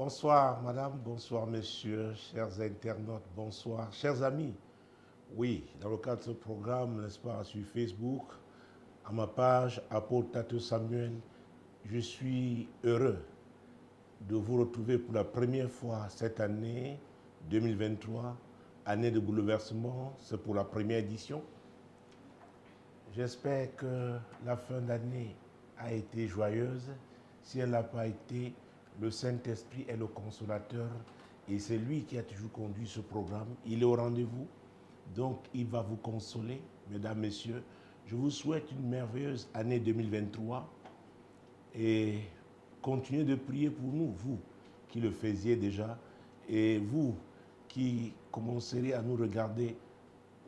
Bonsoir madame, bonsoir messieurs, chers internautes, bonsoir, chers amis. Oui, dans le cadre de ce programme, n'est-ce pas, sur Facebook, à ma page, Apôtre Tato Samuel, je suis heureux de vous retrouver pour la première fois cette année 2023, année de bouleversement, c'est pour la première édition. J'espère que la fin d'année a été joyeuse. Si elle n'a pas été, le Saint-Esprit est le consolateur et c'est lui qui a toujours conduit ce programme. Il est au rendez-vous, donc il va vous consoler. Mesdames, Messieurs, je vous souhaite une merveilleuse année 2023 et continuez de prier pour nous, vous qui le faisiez déjà, et vous qui commencerez à nous regarder.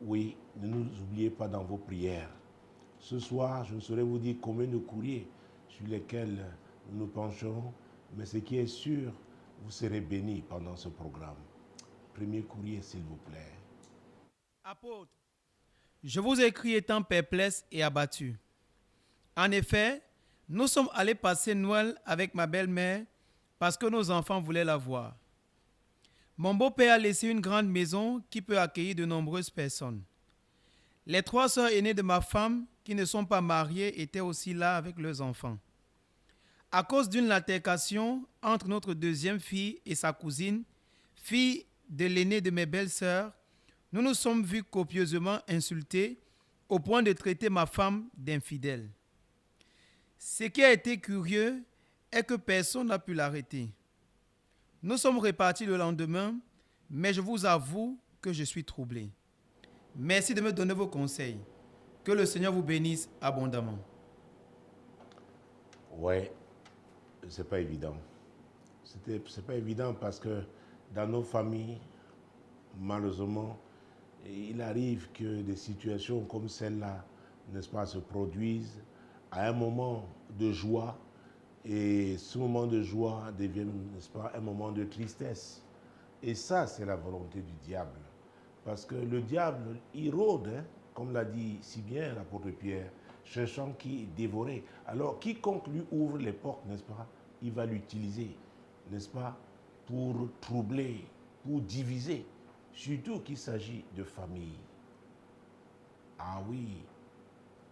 Oui, ne nous oubliez pas dans vos prières. Ce soir, je ne saurais vous dire combien de courriers sur lesquels nous nous pencherons, mais ce qui est sûr, vous serez bénis pendant ce programme. Premier courrier, s'il vous plaît. Apôtre, je vous écris étant perplexe et abattu. En effet, nous sommes allés passer Noël avec ma belle-mère parce que nos enfants voulaient la voir. Mon beau-père a laissé une grande maison qui peut accueillir de nombreuses personnes. Les 3 sœurs aînées de ma femme, qui ne sont pas mariées, étaient aussi là avec leurs enfants. À cause d'une altercation entre notre deuxième fille et sa cousine, fille de l'aînée de mes belles-sœurs, nous nous sommes vus copieusement insultés au point de traiter ma femme d'infidèle. Ce qui a été curieux est que personne n'a pu l'arrêter. Nous sommes repartis le lendemain, mais je vous avoue que je suis troublé. Merci de me donner vos conseils. Que le Seigneur vous bénisse abondamment. Ouais, c'est pas évident. C'est pas évident parce que dans nos familles, malheureusement, il arrive que des situations comme celle-là, n'est-ce pas, se produisent à un moment de joie et ce moment de joie devient, n'est-ce pas, un moment de tristesse. Et ça, c'est la volonté du diable. Parce que le diable, il rôde, hein, comme l'a dit si bien l'apôtre Pierre, cherchant qui dévorer. Alors, quiconque lui ouvre les portes, n'est-ce pas, il va l'utiliser, n'est-ce pas, pour troubler, pour diviser. Surtout qu'il s'agit de famille. Ah oui,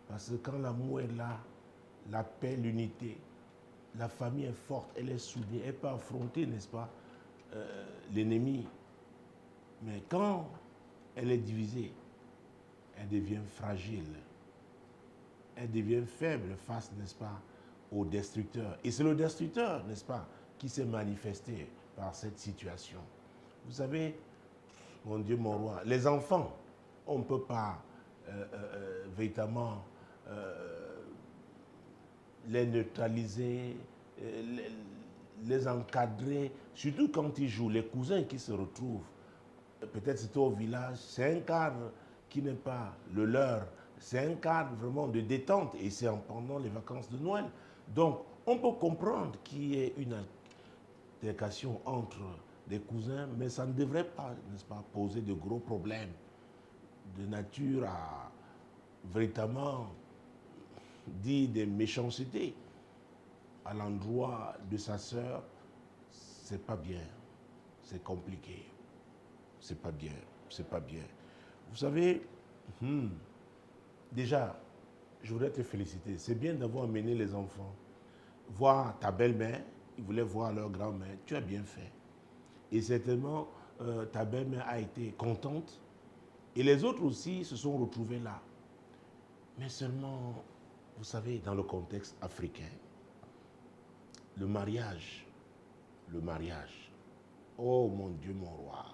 parce que quand l'amour est là, la paix, l'unité, la famille est forte, elle est soudée, elle peut affronter, n'est-ce pas, l'ennemi. Mais quand elle est divisée, elle devient fragile. Elle devient faible face, n'est-ce pas, au destructeur. Et c'est le destructeur, n'est-ce pas, qui s'est manifesté par cette situation. Vous savez, mon Dieu, mon roi, les enfants, on ne peut pas véritablement les neutraliser, les encadrer, surtout quand ils jouent. Les cousins qui se retrouvent, peut-être c'était au village, c'est un cadre qui n'est pas le leur, c'est un cadre vraiment de détente et c'est pendant les vacances de Noël. Donc, on peut comprendre qu'il y ait une altercation entre des cousins, mais ça ne devrait pas, n'est-ce pas, poser de gros problèmes de nature à véritablement dire des méchancetés à l'endroit de sa sœur. C'est pas bien, c'est compliqué, c'est pas bien, c'est pas bien. Vous savez, déjà, je voudrais te féliciter. C'est bien d'avoir amené les enfants voir ta belle-mère. Ils voulaient voir leur grand-mère. Tu as bien fait. Et certainement, ta belle-mère a été contente. Et les autres aussi se sont retrouvés là. Mais seulement, vous savez, dans le contexte africain, le mariage, oh mon Dieu, mon roi.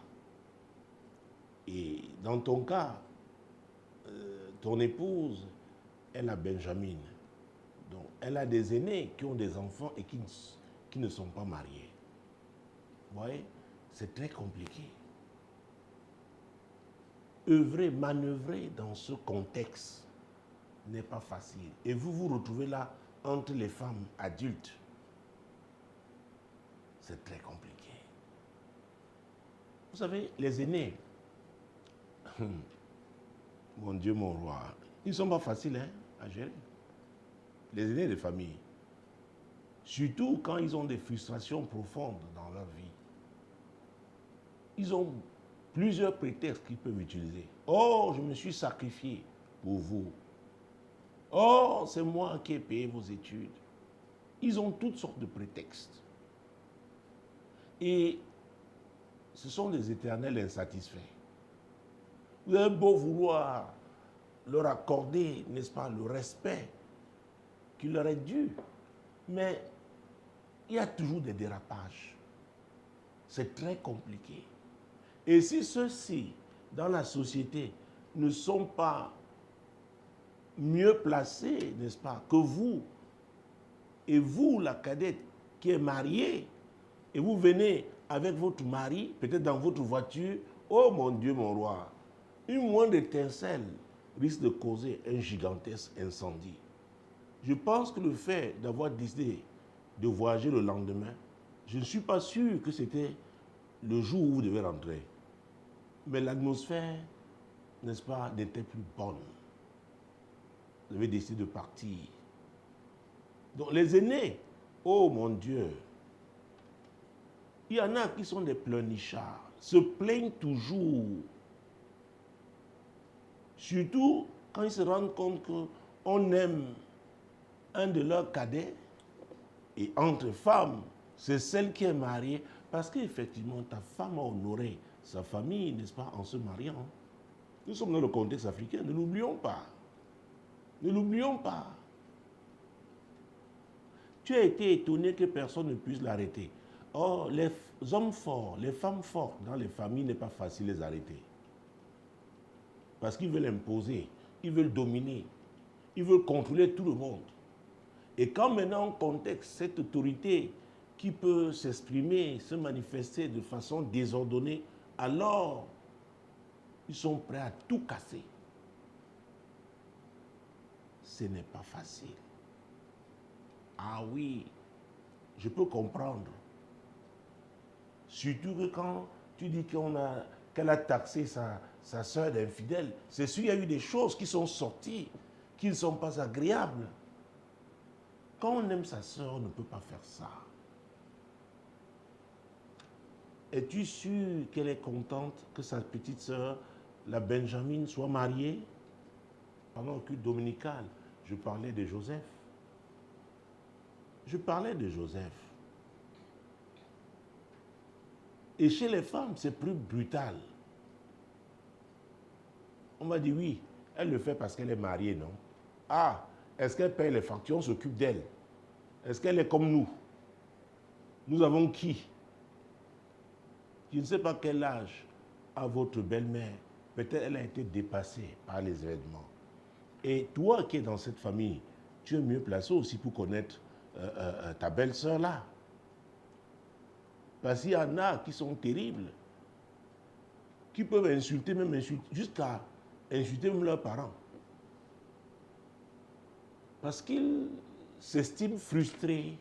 Et dans ton cas, ton épouse, elle a Benjamin. Donc, elle a des aînés qui ont des enfants et qui ne sont pas mariés. Vous voyez, c'est très compliqué. Œuvrer, manœuvrer dans ce contexte n'est pas facile. Et vous vous retrouvez là entre les femmes adultes. C'est très compliqué. Vous savez, les aînés, mon Dieu, mon roi, ils ne sont pas faciles, hein, à gérer. Les aînés de famille. Surtout quand ils ont des frustrations profondes dans leur vie. Ils ont plusieurs prétextes qu'ils peuvent utiliser. Oh, je me suis sacrifié pour vous. Oh, c'est moi qui ai payé vos études. Ils ont toutes sortes de prétextes. Et ce sont des éternels insatisfaits. Vous avez beau vouloir leur accorder, n'est-ce pas, le respect qui leur est dû, mais il y a toujours des dérapages. C'est très compliqué. Et si ceux-ci, dans la société, ne sont pas mieux placés, n'est-ce pas, que vous, et vous, la cadette qui est mariée, et vous venez avec votre mari, peut-être dans votre voiture, oh mon Dieu, mon roi, une moindre étincelle risque de causer un gigantesque incendie. Je pense que le fait d'avoir décidé de voyager le lendemain, je ne suis pas sûr que c'était le jour où vous devez rentrer. Mais l'atmosphère, n'est-ce pas, n'était plus bonne. Vous avez décidé de partir. Donc les aînés, oh mon Dieu, il y en a qui sont des pleurnichards, se plaignent toujours. Surtout quand ils se rendent compte qu'on aime un de leurs cadets, et entre femmes, c'est celle qui est mariée, parce qu'effectivement, ta femme a honoré sa famille, n'est-ce pas, en se mariant. Nous sommes dans le contexte africain, ne l'oublions pas. Ne l'oublions pas. Tu as été étonné que personne ne puisse l'arrêter. Or, les hommes forts, les femmes fortes dans les familles, n'est pas facile de les arrêter. Parce qu'ils veulent imposer, ils veulent dominer, ils veulent contrôler tout le monde. Et quand maintenant on contexte cette autorité qui peut s'exprimer, se manifester de façon désordonnée, alors ils sont prêts à tout casser. Ce n'est pas facile. Ah oui, je peux comprendre. Surtout que quand tu dis qu'elle a taxé sa soeur d'infidèle, c'est sûr qu'il y a eu des choses qui sont sorties, qui ne sont pas agréables. Quand on aime sa soeur, on ne peut pas faire ça. Es-tu sûr qu'elle est contente que sa petite soeur, la Benjamine, soit mariée? Pendant le culte dominical, je parlais de Joseph. Je parlais de Joseph. Et chez les femmes, c'est plus brutal. On m'a dit oui, elle le fait parce qu'elle est mariée, non? Ah, est-ce qu'elle paye les factures? On s'occupe d'elle. Est-ce qu'elle est comme nous? Nous avons qui? Je ne sais pas quel âge a votre belle-mère. Peut-être elle a été dépassée par les événements. Et toi qui es dans cette famille, tu es mieux placé aussi pour connaître ta belle-sœur là. Parce qu'il y en a qui sont terribles, qui peuvent insulter, même jusqu'à insulter même leurs parents. Parce qu'ils s'estiment frustrés.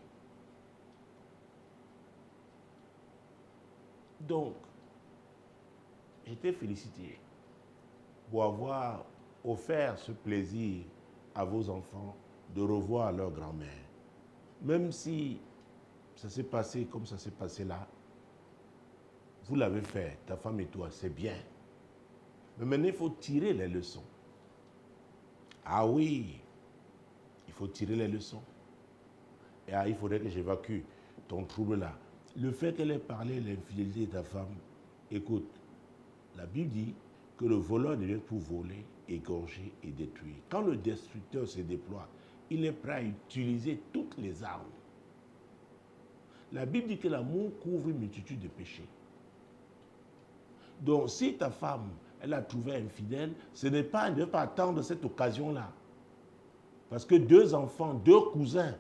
Donc, j'étais félicité pour avoir offert ce plaisir à vos enfants de revoir leur grand-mère. Même si ça s'est passé comme ça s'est passé là, vous l'avez fait, ta femme et toi, c'est bien. Mais maintenant, il faut tirer les leçons. Ah oui, il faut tirer les leçons. Et il faudrait que j'évacue ton trouble là. Le fait qu'elle ait parlé de l'infidélité de ta femme, écoute, la Bible dit que le voleur ne vient pour voler, égorger et détruire. Quand le destructeur se déploie, il est prêt à utiliser toutes les armes. La Bible dit que l'amour couvre une multitude de péchés. Donc, si ta femme, elle a trouvé infidèle, ce n'est pas, elle ne doit pas attendre cette occasion-là. Parce que deux enfants, deux cousins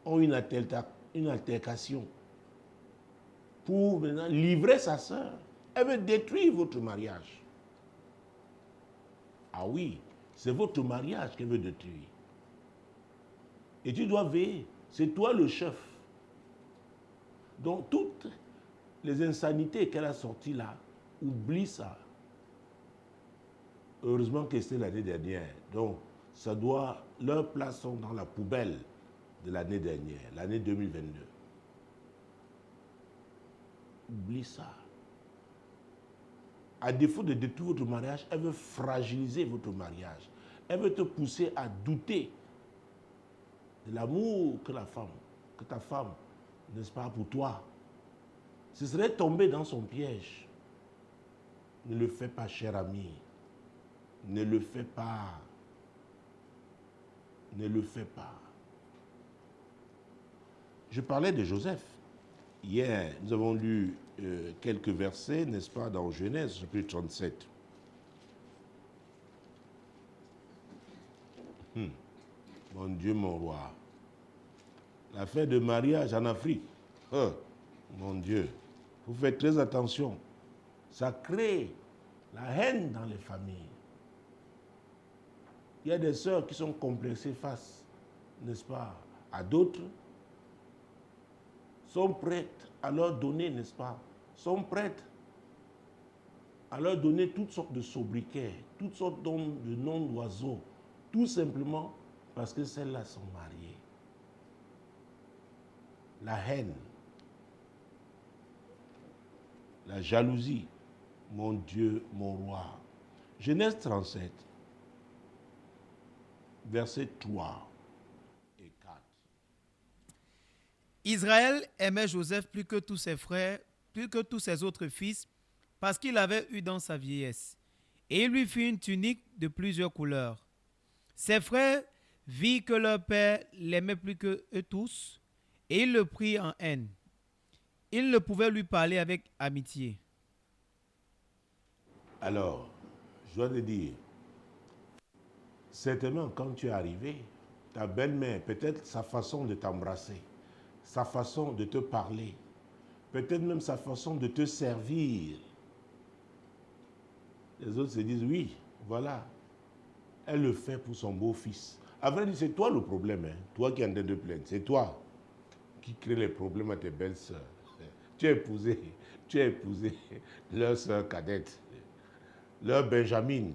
ont une altercation pour maintenant livrer sa sœur. Elle veut détruire votre mariage. Ah oui, c'est votre mariage qu'elle veut détruire. Et tu dois veiller. C'est toi le chef. Donc, toutes les insanités qu'elle a sorties là, oublie ça. Heureusement que c'était l'année dernière. Donc, ça doit, leurs places sont dans la poubelle. de l'année dernière, l'année 2022. Oublie ça. À défaut de détruire votre mariage, elle veut fragiliser votre mariage. Elle veut te pousser à douter de l'amour que ta femme, n'est-ce pas, pour toi. Ce serait tomber dans son piège. Ne le fais pas, cher ami. Ne le fais pas. Ne le fais pas. Je parlais de Joseph. Hier, nous avons lu quelques versets, n'est-ce pas, dans Genèse, chapitre 37. Mon Dieu, mon roi. L'affaire de mariage en Afrique. Oh, mon Dieu. Vous faites très attention. Ça crée la haine dans les familles. Il y a des sœurs qui sont complexées face, n'est-ce pas, à d'autres, sont prêtes à leur donner, n'est-ce pas, sont prêtes à leur donner toutes sortes de sobriquets, toutes sortes de noms d'oiseaux, tout simplement parce que celles-là sont mariées. La haine, la jalousie, mon Dieu, mon roi. Genèse 37, versets 3 et 4. Israël aimait Joseph plus que tous ses frères, plus que tous ses autres fils, parce qu'il avait eu dans sa vieillesse. Et il lui fit une tunique de plusieurs couleurs. Ses frères virent que leur père l'aimait plus que eux tous, et ils le prirent en haine. Ils ne pouvaient lui parler avec amitié. Alors, je dois te dire, certainement quand tu es arrivé, ta belle-mère, peut-être sa façon de t'embrasser, sa façon de te parler, peut-être même sa façon de te servir. Les autres se disent, oui, voilà, elle le fait pour son beau-fils. À vrai dire, c'est toi le problème, hein? Toi qui es en train de plaindre, c'est toi qui crée les problèmes à tes belles sœurs. Tu as épousé leur sœur cadette, leur Benjamin.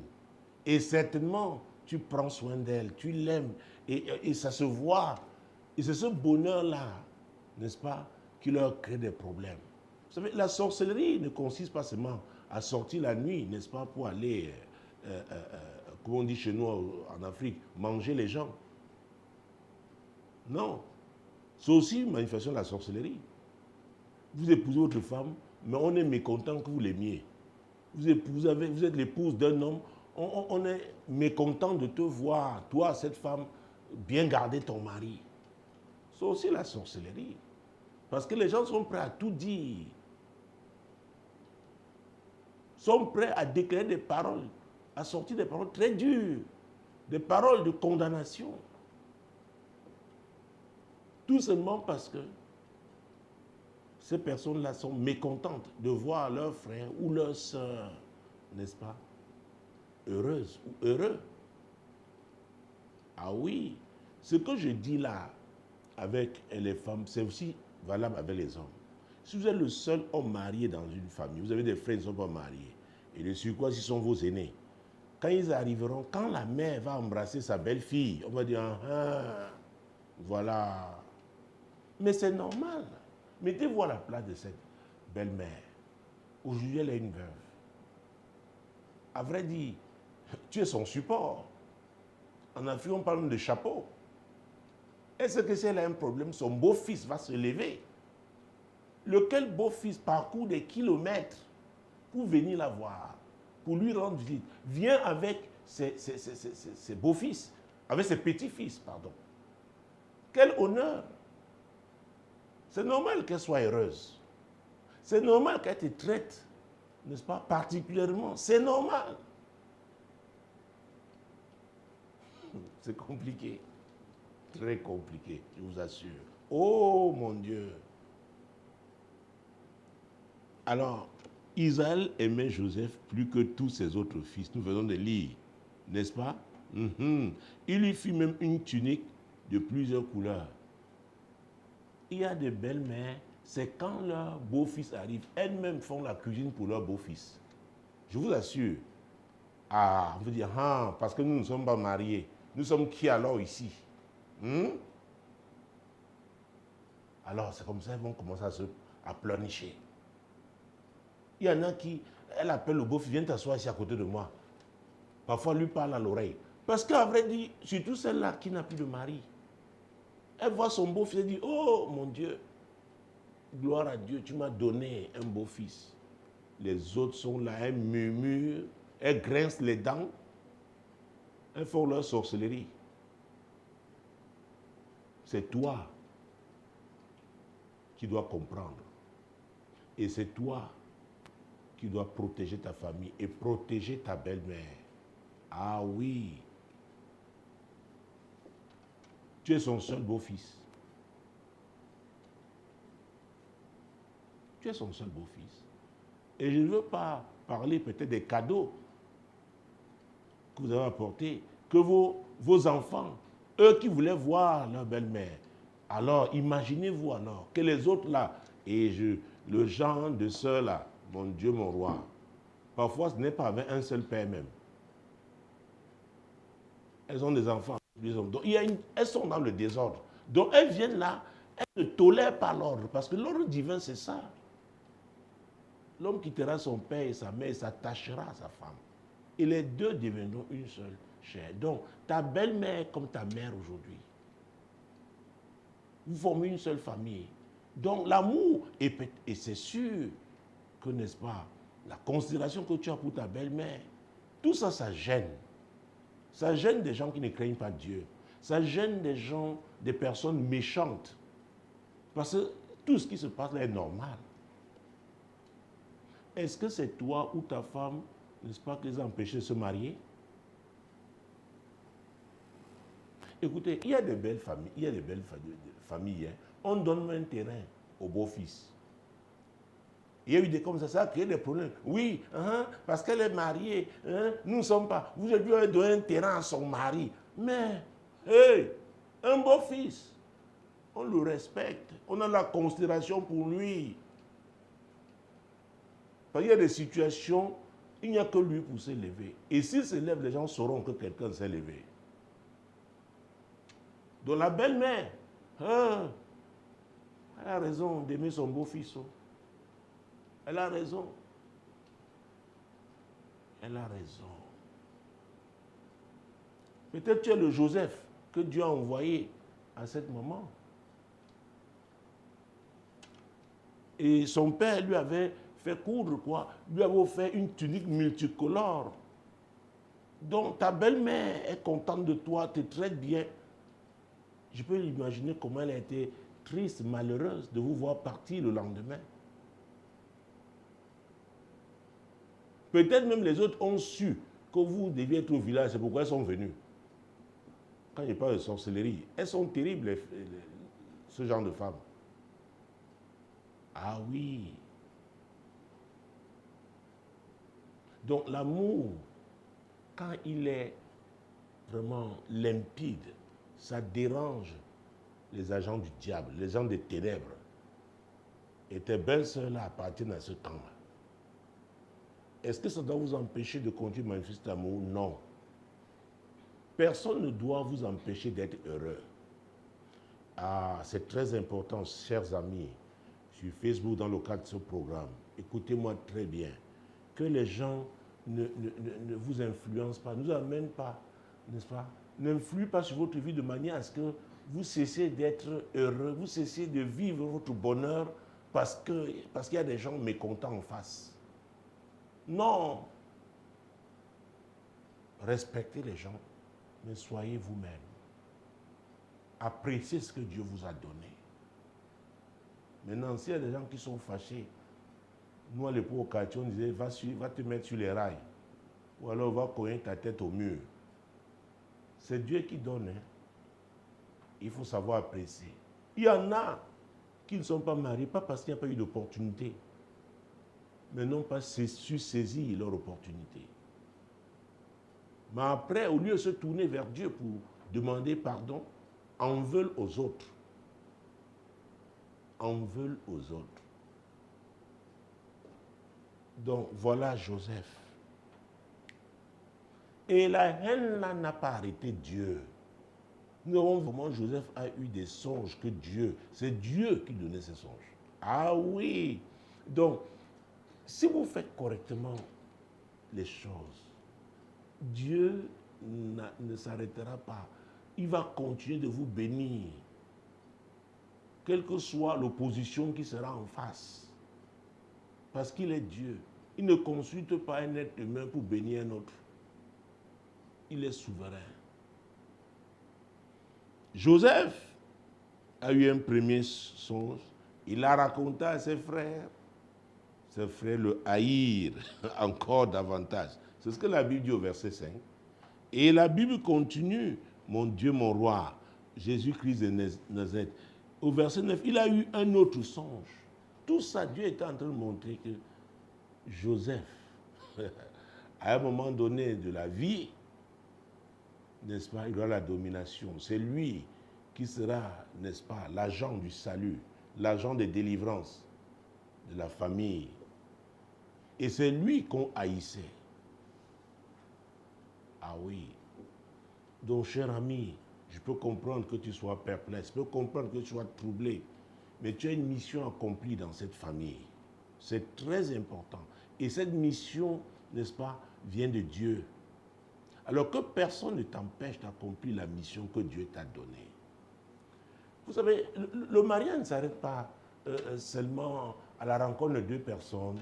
Et certainement, tu prends soin d'elle, tu l'aimes, et ça se voit. Et c'est ce bonheur-là, n'est-ce pas, qui leur crée des problèmes. Vous savez, la sorcellerie ne consiste pas seulement à sortir la nuit, n'est-ce pas, pour aller, comme on dit chez nous en Afrique, manger les gens. Non. C'est aussi une manifestation de la sorcellerie. Vous épousez votre femme, mais on est mécontent que vous l'aimiez. Vous êtes l'épouse d'un homme, on est mécontent de te voir, toi, cette femme, bien garder ton mari. C'est aussi la sorcellerie. Parce que les gens sont prêts à tout dire. Sont prêts à déclarer des paroles, à sortir des paroles très dures, des paroles de condamnation. Tout simplement parce que ces personnes-là sont mécontentes de voir leur frère ou leur sœur, n'est-ce pas, heureuse ou heureux. Ah oui, ce que je dis là avec les femmes, c'est aussi valable avec les hommes. Si vous êtes le seul homme marié dans une famille, vous avez des frères qui ne sont pas mariés, et de surcroît, s'ils sont vos aînés, quand ils arriveront, quand la mère va embrasser sa belle-fille, on va dire, ah, voilà. Mais c'est normal. Mettez-vous à la place de cette belle-mère. Aujourd'hui, elle est une veuve. À vrai dire, tu es son support. En Afrique, on parle même de chapeau. Est-ce que si elle a un problème, son beau-fils va se lever? Lequel beau-fils parcourt des kilomètres pour venir la voir, pour lui rendre visite? Vient avec ses beaux-fils, avec ses petits-fils, pardon. Quel honneur! C'est normal qu'elle soit heureuse. C'est normal qu'elle te traite, n'est-ce pas, particulièrement. C'est normal. C'est compliqué. Très compliqué, je vous assure. Oh mon Dieu! Alors, Israël aimait Joseph plus que tous ses autres fils. Nous venons de lire, n'est-ce pas? Il lui fit même une tunique de plusieurs couleurs. Il y a de belles-mères, c'est quand leur beau-fils arrive, elles-mêmes font la cuisine pour leur beau-fils. Je vous assure. Ah, on veut dire, ah, parce que nous ne sommes pas mariés. Nous sommes qui alors ici? Alors c'est comme ça qu'ils vont commencer à pleurnicher. Il y en a qui, elle appelle le beau-fils, viens t'asseoir ici à côté de moi. Parfois, elle lui parle à l'oreille. Parce qu'à vrai dire, surtout celle-là qui n'a plus de mari, elle voit son beau-fils et dit, oh mon Dieu, gloire à Dieu, tu m'as donné un beau-fils. Les autres sont là, elles murmurent, elles grincent les dents, elles font leur sorcellerie. C'est toi qui dois comprendre. Et c'est toi qui dois protéger ta famille et protéger ta belle-mère. Ah oui. Tu es son seul beau-fils. Tu es son seul beau-fils. Et je ne veux pas parler peut-être des cadeaux que vous avez apportés, que vos enfants, eux qui voulaient voir leur belle-mère. Alors, imaginez-vous alors que les autres là, le genre de ceux-là, mon Dieu, mon roi, parfois ce n'est pas avec un seul père même. Elles ont des enfants. Donc, elles sont dans le désordre. Donc elles viennent là, elles ne tolèrent pas l'ordre, parce que l'ordre divin c'est ça. L'homme quittera son père et sa mère et s'attachera à sa femme. Et les deux deviendront une seule chair. Donc ta belle-mère comme ta mère aujourd'hui. Vous formez une seule famille. Donc l'amour, et c'est sûr que, n'est-ce pas, la considération que tu as pour ta belle-mère, tout ça, ça gêne. Ça gêne des gens qui ne craignent pas Dieu. Ça gêne des gens, des personnes méchantes. Parce que tout ce qui se passe là est normal. Est-ce que c'est toi ou ta femme, n'est-ce pas, qui les a empêchés de se marier? Écoutez, il y a des belles familles, hein. On donne un terrain au beau-fils. Il y a eu des comme ça a créé des problèmes. Oui, parce qu'elle est mariée, nous ne sommes pas. Vous avez dû donner un terrain à son mari. Mais, hey, un beau-fils, on le respecte. On a la considération pour lui. Parce qu'il y a des situations, il n'y a que lui pour s'élever. Et s'il s'élève, les gens sauront que quelqu'un s'est levé. Donc la belle-mère, elle a raison d'aimer son beau-fils. Elle a raison. Elle a raison. Peut-être tu es le Joseph que Dieu a envoyé à cette maman. Et son père lui avait fait coudre quoi? Lui avait offert une tunique multicolore. Donc ta belle-mère est contente de toi, te traite bien. Je peux imaginer comment elle a été triste, malheureuse de vous voir partir le lendemain. Peut-être même les autres ont su que vous deviez être au village, c'est pourquoi elles sont venues. Quand je parle de sorcellerie, elles sont terribles, ce genre de femmes. Ah oui. Donc l'amour, quand il est vraiment limpide, ça dérange les agents du diable, les gens des ténèbres. Et tes belles-sœurs-là appartiennent à ce camp-là. Est-ce que ça doit vous empêcher de continuer à manifester l'amour? Non. Personne ne doit vous empêcher d'être heureux. Ah, c'est très important, chers amis, sur Facebook, dans le cadre de ce programme. Écoutez-moi très bien. Que les gens ne vous influencent pas, ne vous amènent pas, n'est-ce pas? N'influent pas sur votre vie de manière à ce que vous cessiez d'être heureux, vous cessiez de vivre votre bonheur parce qu'il y a des gens mécontents en face. Non. Respectez les gens, mais soyez vous-même. Appréciez ce que Dieu vous a donné. Maintenant, s'il y a des gens qui sont fâchés, nous, à l'époque, au quartier, on disait, va te mettre sur les rails. Ou alors, va cogner ta tête au mur. C'est Dieu qui donne. Hein. Il faut savoir apprécier. Il y en a qui ne sont pas mariés, pas parce qu'il n'y a pas eu d'opportunité, mais n'ont pas su saisir leur opportunité. Mais après, au lieu de se tourner vers Dieu pour demander pardon, en veulent aux autres. En veulent aux autres. Donc, voilà Joseph. Et la haine là n'a pas arrêté Dieu. Nous avons vraiment, Joseph a eu des songes que Dieu, c'est Dieu qui donnait ces songes. Ah oui. Donc, si vous faites correctement les choses, Dieu ne s'arrêtera pas. Il va continuer de vous bénir, quelle que soit l'opposition qui sera en face. Parce qu'il est Dieu. Il ne consulte pas un être humain pour bénir un autre. Il est souverain. Joseph a eu un premier songe. Il l'a raconté à ses frères. Ses frères le haïrent encore davantage. C'est ce que la Bible dit au verset 5. Et la Bible continue, mon Dieu, mon roi, Jésus-Christ de Nazareth. Au verset 9, il a eu un autre songe. Tout ça, Dieu était en train de montrer que Joseph, à un moment donné de la vie, n'est-ce pas, il aura la domination. C'est lui qui sera, n'est-ce pas, l'agent du salut, l'agent de délivrance de la famille. Et c'est lui qu'on haïssait. Ah oui. Donc, cher ami, je peux comprendre que tu sois perplexe, je peux comprendre que tu sois troublé, mais tu as une mission accomplie dans cette famille. C'est très important. Et cette mission, n'est-ce pas, vient de Dieu. Alors que personne ne t'empêche d'accomplir la mission que Dieu t'a donnée. Vous savez, le mariage ne s'arrête pas seulement à la rencontre de deux personnes.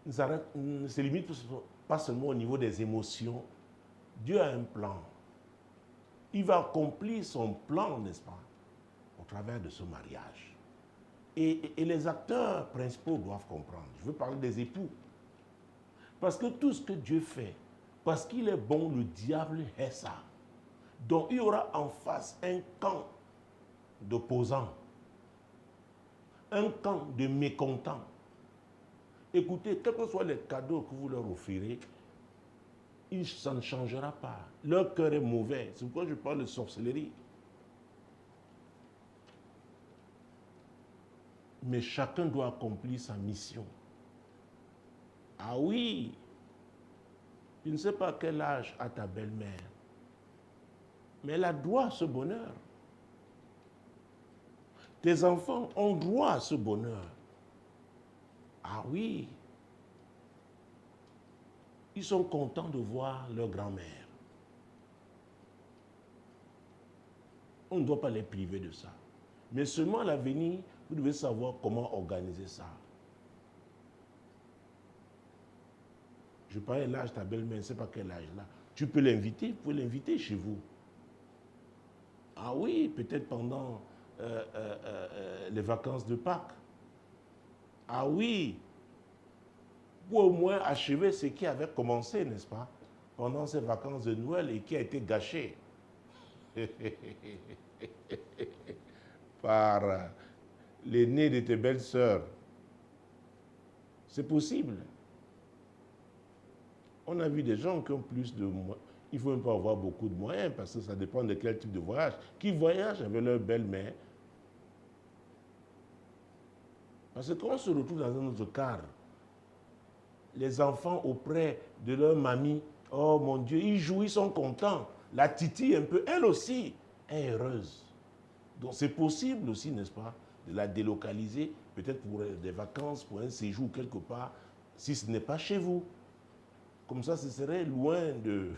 Ne se limite pas seulement au niveau des émotions. Dieu a un plan. Il va accomplir son plan, n'est-ce pas, au travers de ce mariage. Et les acteurs principaux doivent comprendre. Je veux parler des époux. Parce que tout ce que Dieu fait, parce qu'il est bon, le diable est ça. Donc il y aura en face un camp d'opposants, un camp de mécontents. Écoutez, quels que soient les cadeaux que vous leur offrirez, ça ne changera pas. Leur cœur est mauvais. C'est pourquoi je parle de sorcellerie. Mais chacun doit accomplir sa mission. Ah oui, je ne sais pas quel âge a ta belle-mère, mais elle a droit à ce bonheur. Tes enfants ont droit à ce bonheur. Ah oui, ils sont contents de voir leur grand-mère. On ne doit pas les priver de ça. Mais seulement à l'avenir, vous devez savoir comment organiser ça. Je parlais de l'âge de ta belle-mère, je ne sais pas quel âge là. Tu peux l'inviter, vous pouvez l'inviter chez vous. Ah oui, peut-être pendant les vacances de Pâques. Ah oui, pour au moins achever ce qui avait commencé, n'est-ce pas, pendant ces vacances de Noël et qui a été gâché par l'aîné de tes belles sœurs. C'est possible. On a vu des gens qui ont plus de moyens. Il ne faut même pas avoir beaucoup de moyens parce que ça dépend de quel type de voyage. Qui voyagent avec leur belle-mère. Parce que quand on se retrouve dans un autre cadre, les enfants auprès de leur mamie, oh mon Dieu, ils jouent, ils sont contents. La titi un peu, elle aussi, est heureuse. Donc c'est possible aussi, n'est-ce pas, de la délocaliser, peut-être pour des vacances, pour un séjour quelque part, si ce n'est pas chez vous. Comme ça, ce serait loin de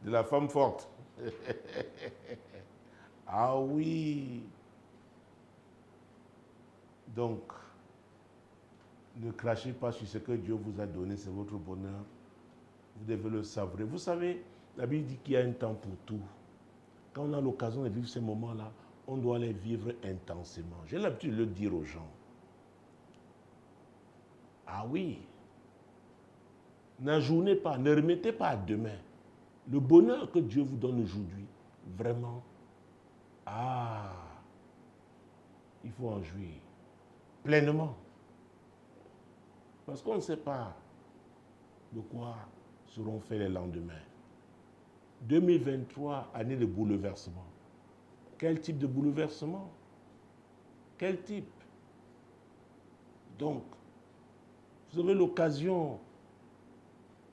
la femme forte. Ah oui. Donc, ne crachez pas sur ce que Dieu vous a donné, c'est votre bonheur. Vous devez le savourer. Vous savez, la Bible dit qu'il y a un temps pour tout. Quand on a l'occasion de vivre ces moments-là, on doit les vivre intensément. J'ai l'habitude de le dire aux gens. Ah oui. N'ajournez pas, ne remettez pas à demain. Le bonheur que Dieu vous donne aujourd'hui, vraiment, il faut en jouir pleinement. Parce qu'on ne sait pas de quoi seront faits les lendemains. 2023, année de bouleversement. Quel type de bouleversement? Quel type? Donc, vous avez l'occasion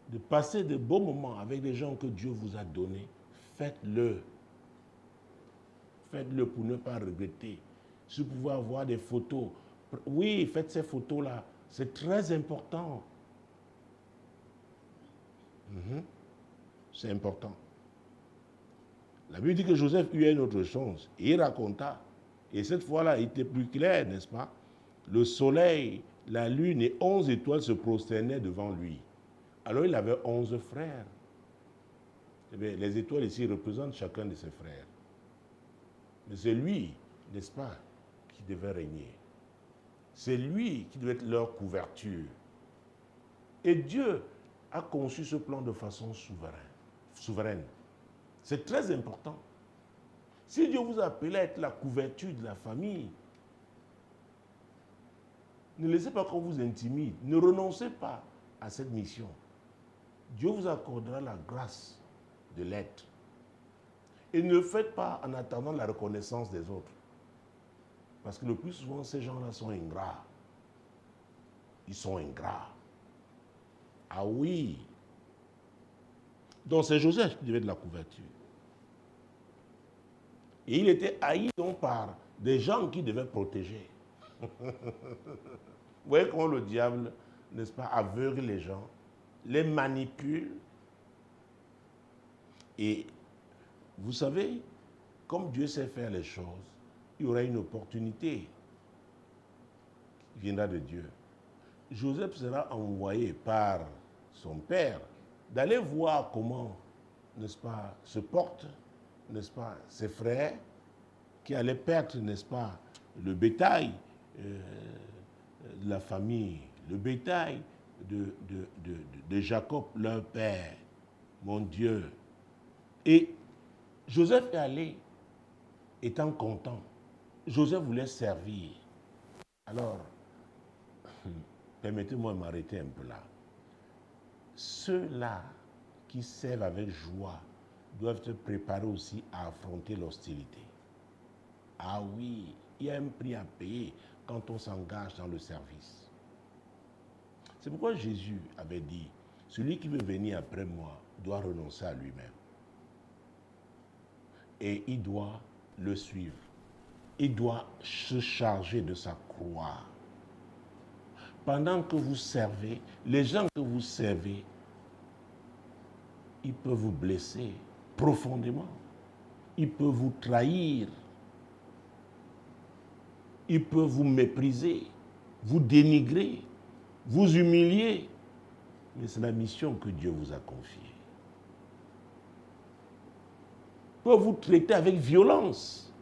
de passer de beaux moments avec des gens que Dieu vous a donnés. faites-le. Faites-le pour ne pas regretter. Si vous pouvez avoir des photos, oui, faites ces photos-là. C'est très important. C'est important. La Bible dit que Joseph eut une autre chance. Et il raconta. Et cette fois-là, il était plus clair, n'est-ce pas? Le soleil, la lune et 11 étoiles se prosternaient devant lui. Alors il avait 11 frères. Eh bien, les étoiles ici représentent chacun de ses frères. Mais c'est lui, n'est-ce pas, qui devait régner. C'est lui qui devait être leur couverture. Et Dieu a conçu ce plan de façon souveraine. C'est très important. Si Dieu vous appelle à être la couverture de la famille, ne laissez pas qu'on vous intimide. Ne renoncez pas à cette mission. Dieu vous accordera la grâce de l'être. Et ne le faites pas en attendant la reconnaissance des autres. Parce que le plus souvent, ces gens-là sont ingrats. Ils sont ingrats. Ah oui. Donc c'est Joseph qui devait être de la couverture. Et il était haï donc par des gens qui devaient protéger. Vous voyez comment le diable, n'est-ce pas, aveugle les gens, les manipule. Et vous savez, comme Dieu sait faire les choses, il y aura une opportunité qui viendra de Dieu. Joseph sera envoyé par son père d'aller voir comment, n'est-ce pas, se portent, n'est-ce pas, ses frères qui allaient perdre, n'est-ce pas, le bétail de la famille, le bétail de Jacob, leur père, mon Dieu. Et Joseph est allé, étant content. Joseph voulait servir. Alors, permettez-moi de m'arrêter un peu là. Ceux-là qui servent avec joie doivent se préparer aussi à affronter l'hostilité. Ah oui, il y a un prix à payer quand on s'engage dans le service. C'est pourquoi Jésus avait dit, celui qui veut venir après moi doit renoncer à lui-même. Et il doit le suivre. Il doit se charger de sa croix. Pendant que vous servez, les gens que vous servez, ils peuvent vous blesser profondément. Ils peuvent vous trahir. Ils peuvent vous mépriser, vous dénigrer, vous humilier. Mais c'est la mission que Dieu vous a confiée. Ils peuvent vous traiter avec violence.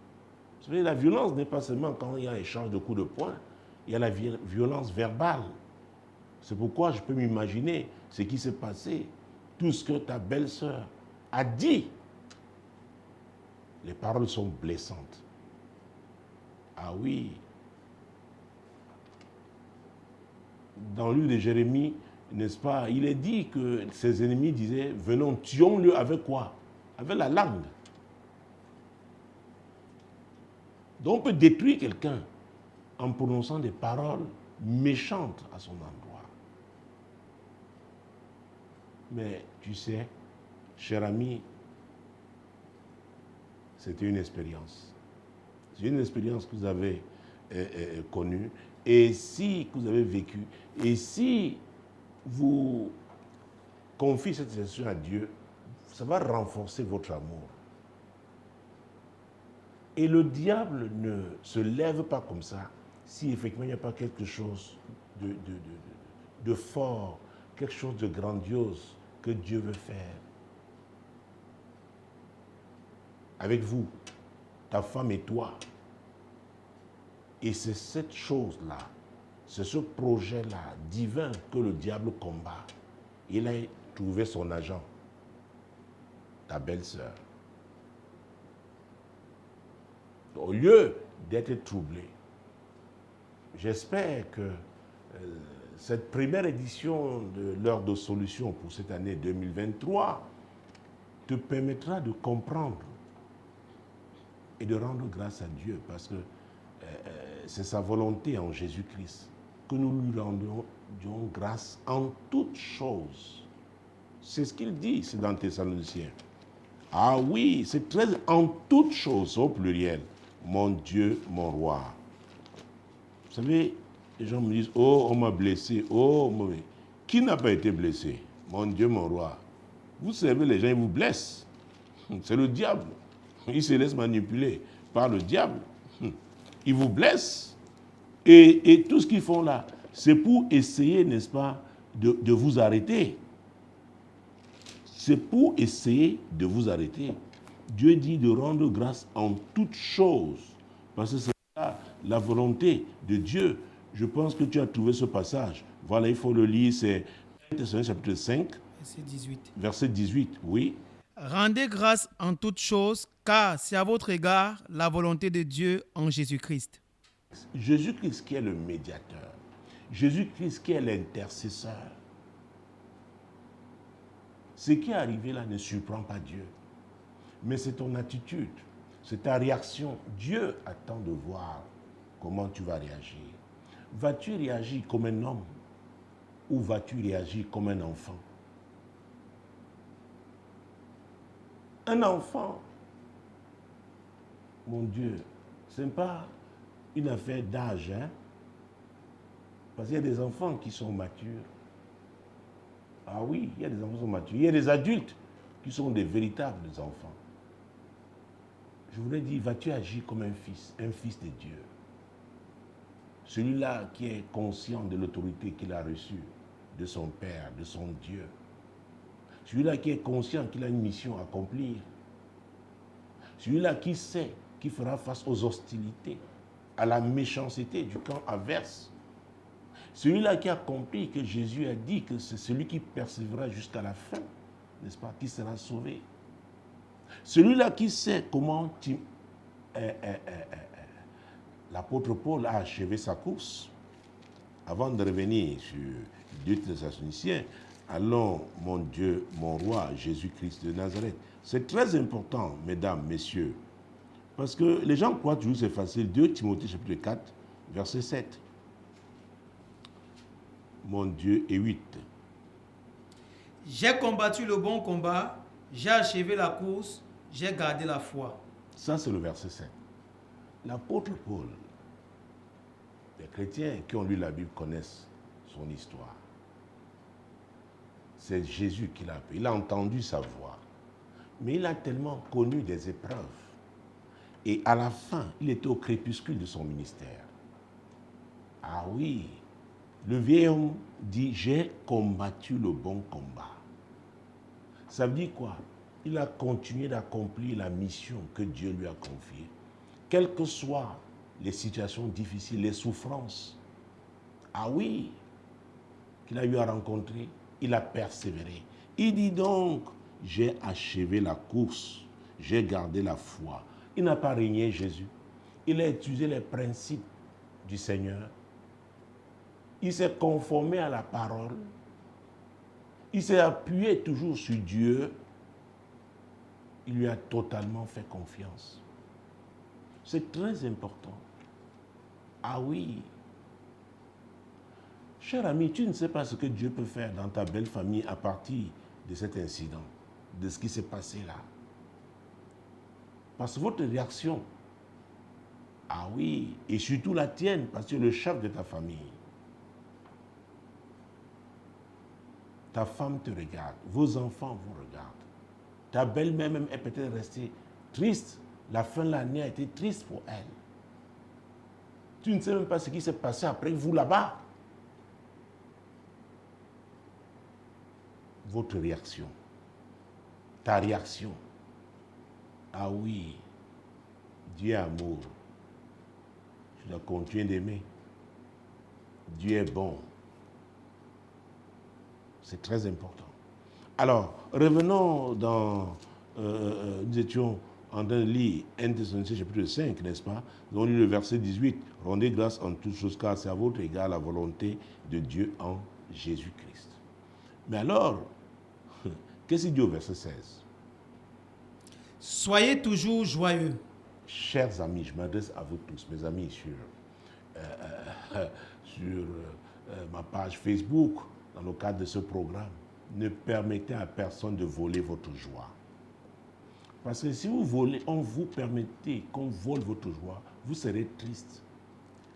Vous savez, la violence n'est pas seulement quand il y a un échange de coups de poing. Il y a la violence verbale. C'est pourquoi je peux m'imaginer ce qui s'est passé. Tout ce que ta belle-sœur a dit. Les paroles sont blessantes. Ah oui. Dans le livre de Jérémie, n'est-ce pas, il est dit que ses ennemis disaient, venons, tuons-le avec quoi? Avec la langue. Donc on peut détruire quelqu'un en prononçant des paroles méchantes à son endroit. Mais tu sais, cher ami, c'était une expérience. C'est une expérience que vous avez connue. Et si que vous avez vécu, et si vous confiez cette situation à Dieu, ça va renforcer votre amour. Et le diable ne se lève pas comme ça si effectivement il n'y a pas quelque chose de fort, quelque chose de grandiose que Dieu veut faire. Avec vous, ta femme et toi. Et c'est cette chose-là, c'est ce projet-là divin que le diable combat. Il a trouvé son agent, ta belle-sœur. Au lieu d'être troublé, j'espère que cette première édition de l'heure de solution pour cette année 2023 te permettra de comprendre et de rendre grâce à Dieu parce que c'est sa volonté en Jésus-Christ que nous lui rendions grâce en toutes choses. C'est ce qu'il dit, c'est dans Thessaloniciens. Ah oui, c'est très en toutes choses, au pluriel. Mon Dieu, mon roi. Vous savez, les gens me disent, oh, on m'a blessé, oh, mauvais. Qui n'a pas été blessé? Mon Dieu, mon roi. Vous savez, les gens, ils vous blessent. C'est le diable. Ils se laissent manipuler par le diable. Ils vous blessent. Et tout ce qu'ils font là, c'est pour essayer, n'est-ce pas, de vous arrêter. C'est pour essayer de vous arrêter. Dieu dit de rendre grâce en toutes choses. Parce que c'est ça la volonté de Dieu. Je pense que tu as trouvé ce passage. Voilà, il faut le lire. C'est 1 Thessaloniciens chapitre 5, Verset 18. verset 18. Oui. Rendez grâce en toutes choses, car c'est à votre égard la volonté de Dieu en Jésus-Christ. Jésus-Christ qui est le médiateur. Jésus-Christ qui est l'intercesseur. Ce qui est arrivé là ne surprend pas Dieu. Mais c'est ton attitude, c'est ta réaction. Dieu attend de voir comment tu vas réagir. Vas-tu réagir comme un homme ou vas-tu réagir comme un enfant? Un enfant, mon Dieu, ce n'est pas une affaire d'âge, hein? Parce qu'il y a des enfants qui sont matures. Ah oui, il y a des enfants qui sont matures. Il y a des adultes qui sont des véritables enfants. Je voulais dire, vas-tu agir comme un fils de Dieu? Celui-là qui est conscient de l'autorité qu'il a reçue de son Père, de son Dieu. Celui-là qui est conscient qu'il a une mission à accomplir. Celui-là qui sait qu'il fera face aux hostilités, à la méchanceté du camp adverse. Celui-là qui a compris que Jésus a dit que c'est celui qui persévérera jusqu'à la fin, n'est-ce pas, qui sera sauvé. Celui-là qui sait comment l'apôtre Paul a achevé sa course. Avant de revenir sur 2 Thessaloniciens, allons, mon Dieu, mon roi, Jésus-Christ de Nazareth. C'est très important, mesdames, messieurs, parce que les gens croient toujours que c'est facile. 2 Timothée chapitre 4, verset 7. Mon Dieu, et 8. J'ai combattu le bon combat, j'ai achevé la course, j'ai gardé la foi. Ça, c'est le verset 7. L'apôtre Paul, les chrétiens qui ont lu la Bible connaissent son histoire. C'est Jésus qui l'a appelé. Il a entendu sa voix. Mais il a tellement connu des épreuves. Et à la fin, il était au crépuscule de son ministère. Ah oui, le vieil homme dit, j'ai combattu le bon combat. Ça veut dire quoi? Il a continué d'accomplir la mission que Dieu lui a confiée. Quelles que soient les situations difficiles, les souffrances. Ah oui, qu'il a eu à rencontrer, il a persévéré. Il dit donc, j'ai achevé la course, j'ai gardé la foi. Il n'a pas régné Jésus. Il a utilisé les principes du Seigneur. Il s'est conformé à la parole. Il s'est appuyé toujours sur Dieu. Il lui a totalement fait confiance. C'est très important. Ah oui. Cher ami, tu ne sais pas ce que Dieu peut faire dans ta belle famille à partir de cet incident, de ce qui s'est passé là. Parce que votre réaction, ah oui, et surtout la tienne, parce que le chef de ta famille, ta femme te regarde, vos enfants vous regardent. Ta belle-mère même est peut-être restée triste. La fin de l'année a été triste pour elle. Tu ne sais même pas ce qui s'est passé après vous là-bas. Votre réaction, ta réaction. Ah oui, Dieu est amour. Je dois continuer d'aimer. Dieu est bon. C'est très important. Alors, revenons dans... nous étions en train de lire 1 Thessaloniciens chapitre 5, n'est-ce pas? Nous avons lu le verset 18. Rendez grâce en toutes choses, car c'est à votre égard la volonté de Dieu en Jésus-Christ. Mais alors, qu'est-ce qu'il dit au verset 16? Soyez toujours joyeux. Chers amis, je m'adresse à vous tous, mes amis, sur ma page Facebook, dans le cadre de ce programme. Ne permettez à personne de voler votre joie. Parce que si vous volez, on vous permettez qu'on vole votre joie, vous serez triste.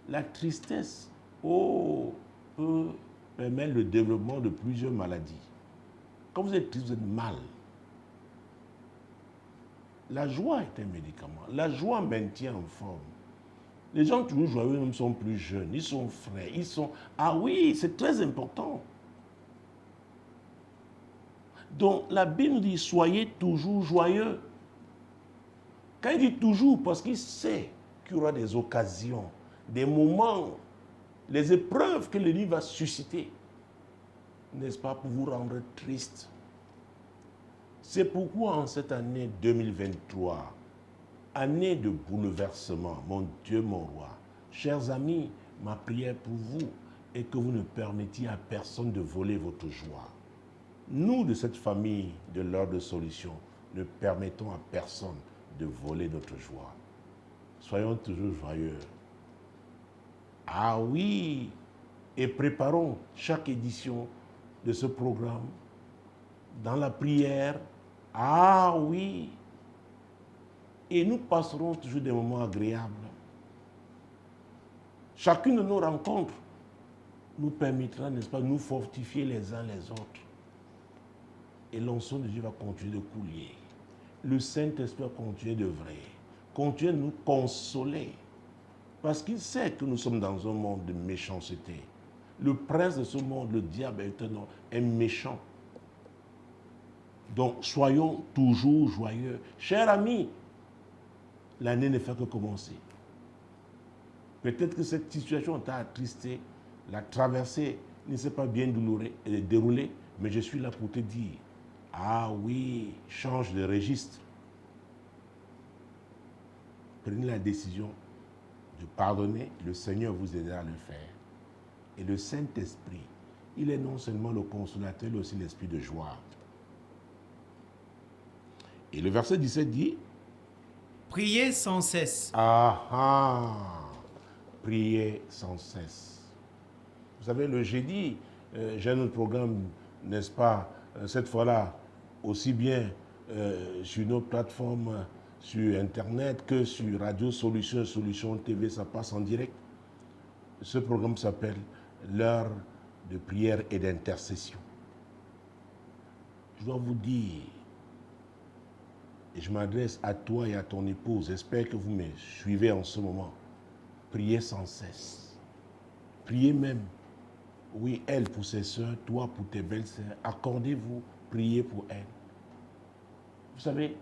La tristesse, peut permettre le développement de plusieurs maladies. Quand vous êtes triste, vous êtes mal. La joie est un médicament. La joie maintient en forme. Les gens toujours joyeux ne sont plus jeunes, ils sont frais, ils sont... Ah oui, c'est très important. Donc la Bible nous dit, soyez toujours joyeux. Quand il dit toujours, parce qu'il sait qu'il y aura des occasions, des moments, les épreuves que l'ennemi va susciter, n'est-ce pas, pour vous rendre triste. C'est pourquoi en cette année 2023, année de bouleversement, mon Dieu, mon roi, chers amis, ma prière pour vous est que vous ne permettiez à personne de voler votre joie. Nous, de cette famille de l'heure de solution, ne permettons à personne de voler notre joie. Soyons toujours joyeux. Ah oui, et préparons chaque édition de ce programme dans la prière. Ah oui, et nous passerons toujours des moments agréables. Chacune de nos rencontres nous permettra, n'est-ce pas, de nous fortifier les uns les autres. Et l'onction de Dieu va continuer de couler. Le Saint-Esprit va continuer d'œuvrer, continuer de nous consoler. Parce qu'il sait que nous sommes dans un monde de méchanceté. Le prince de ce monde, le diable, est méchant. Donc, soyons toujours joyeux. Chers amis, l'année ne fait que commencer. Peut-être que cette situation t'a attristé, la traversée ne s'est pas bien déroulée, mais je suis là pour te dire, ah oui, change de registre. Prenez la décision de pardonner, le Seigneur vous aidera à le faire. Et le Saint-Esprit, il est non seulement le consolateur, mais aussi l'esprit de joie. Et le verset 17 dit, priez sans cesse. Priez sans cesse. Vous savez, le jeudi, j'ai un autre programme, n'est-ce pas, cette fois-là, aussi bien sur nos plateformes, sur Internet, que sur Radio Solution, Solution TV, ça passe en direct. Ce programme s'appelle l'heure de prière et d'intercession. Je dois vous dire, et je m'adresse à toi et à ton épouse, j'espère que vous me suivez en ce moment. Priez sans cesse. Priez même. Oui, elle pour ses soeurs, toi pour tes belles-sœurs. Accordez-vous, priez pour elles. Vous savez,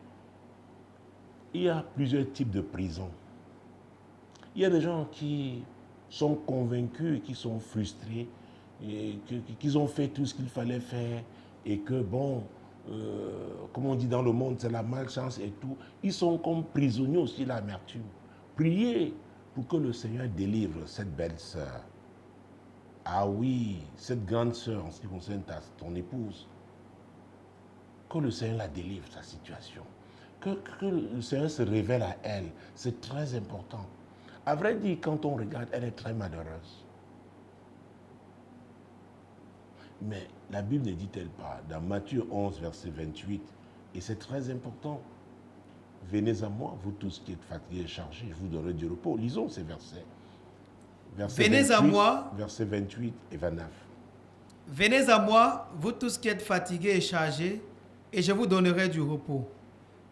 il y a plusieurs types de prisons. Il y a des gens qui sont convaincus, qui sont frustrés, et qu'ils ont fait tout ce qu'il fallait faire et que, bon, comme on dit dans le monde, c'est la malchance et tout. Ils sont comme prisonniers aussi de l'amertume. Priez pour que le Seigneur délivre cette belle sœur. Ah oui, cette grande sœur en ce qui concerne ton épouse. Que le Seigneur la délivre de sa situation. Que le Seigneur se révèle à elle. C'est très important. À vrai dire, quand on regarde, elle est très malheureuse. Mais la Bible ne dit-elle pas, dans Matthieu 11, verset 28, et c'est très important, venez à moi, vous tous qui êtes fatigués et chargés, je vous donnerai du repos. Lisons ces versets. Venez 28, à moi, versets 28 et 29. venez à moi, vous tous qui êtes fatigués et chargés, et je vous donnerai du repos.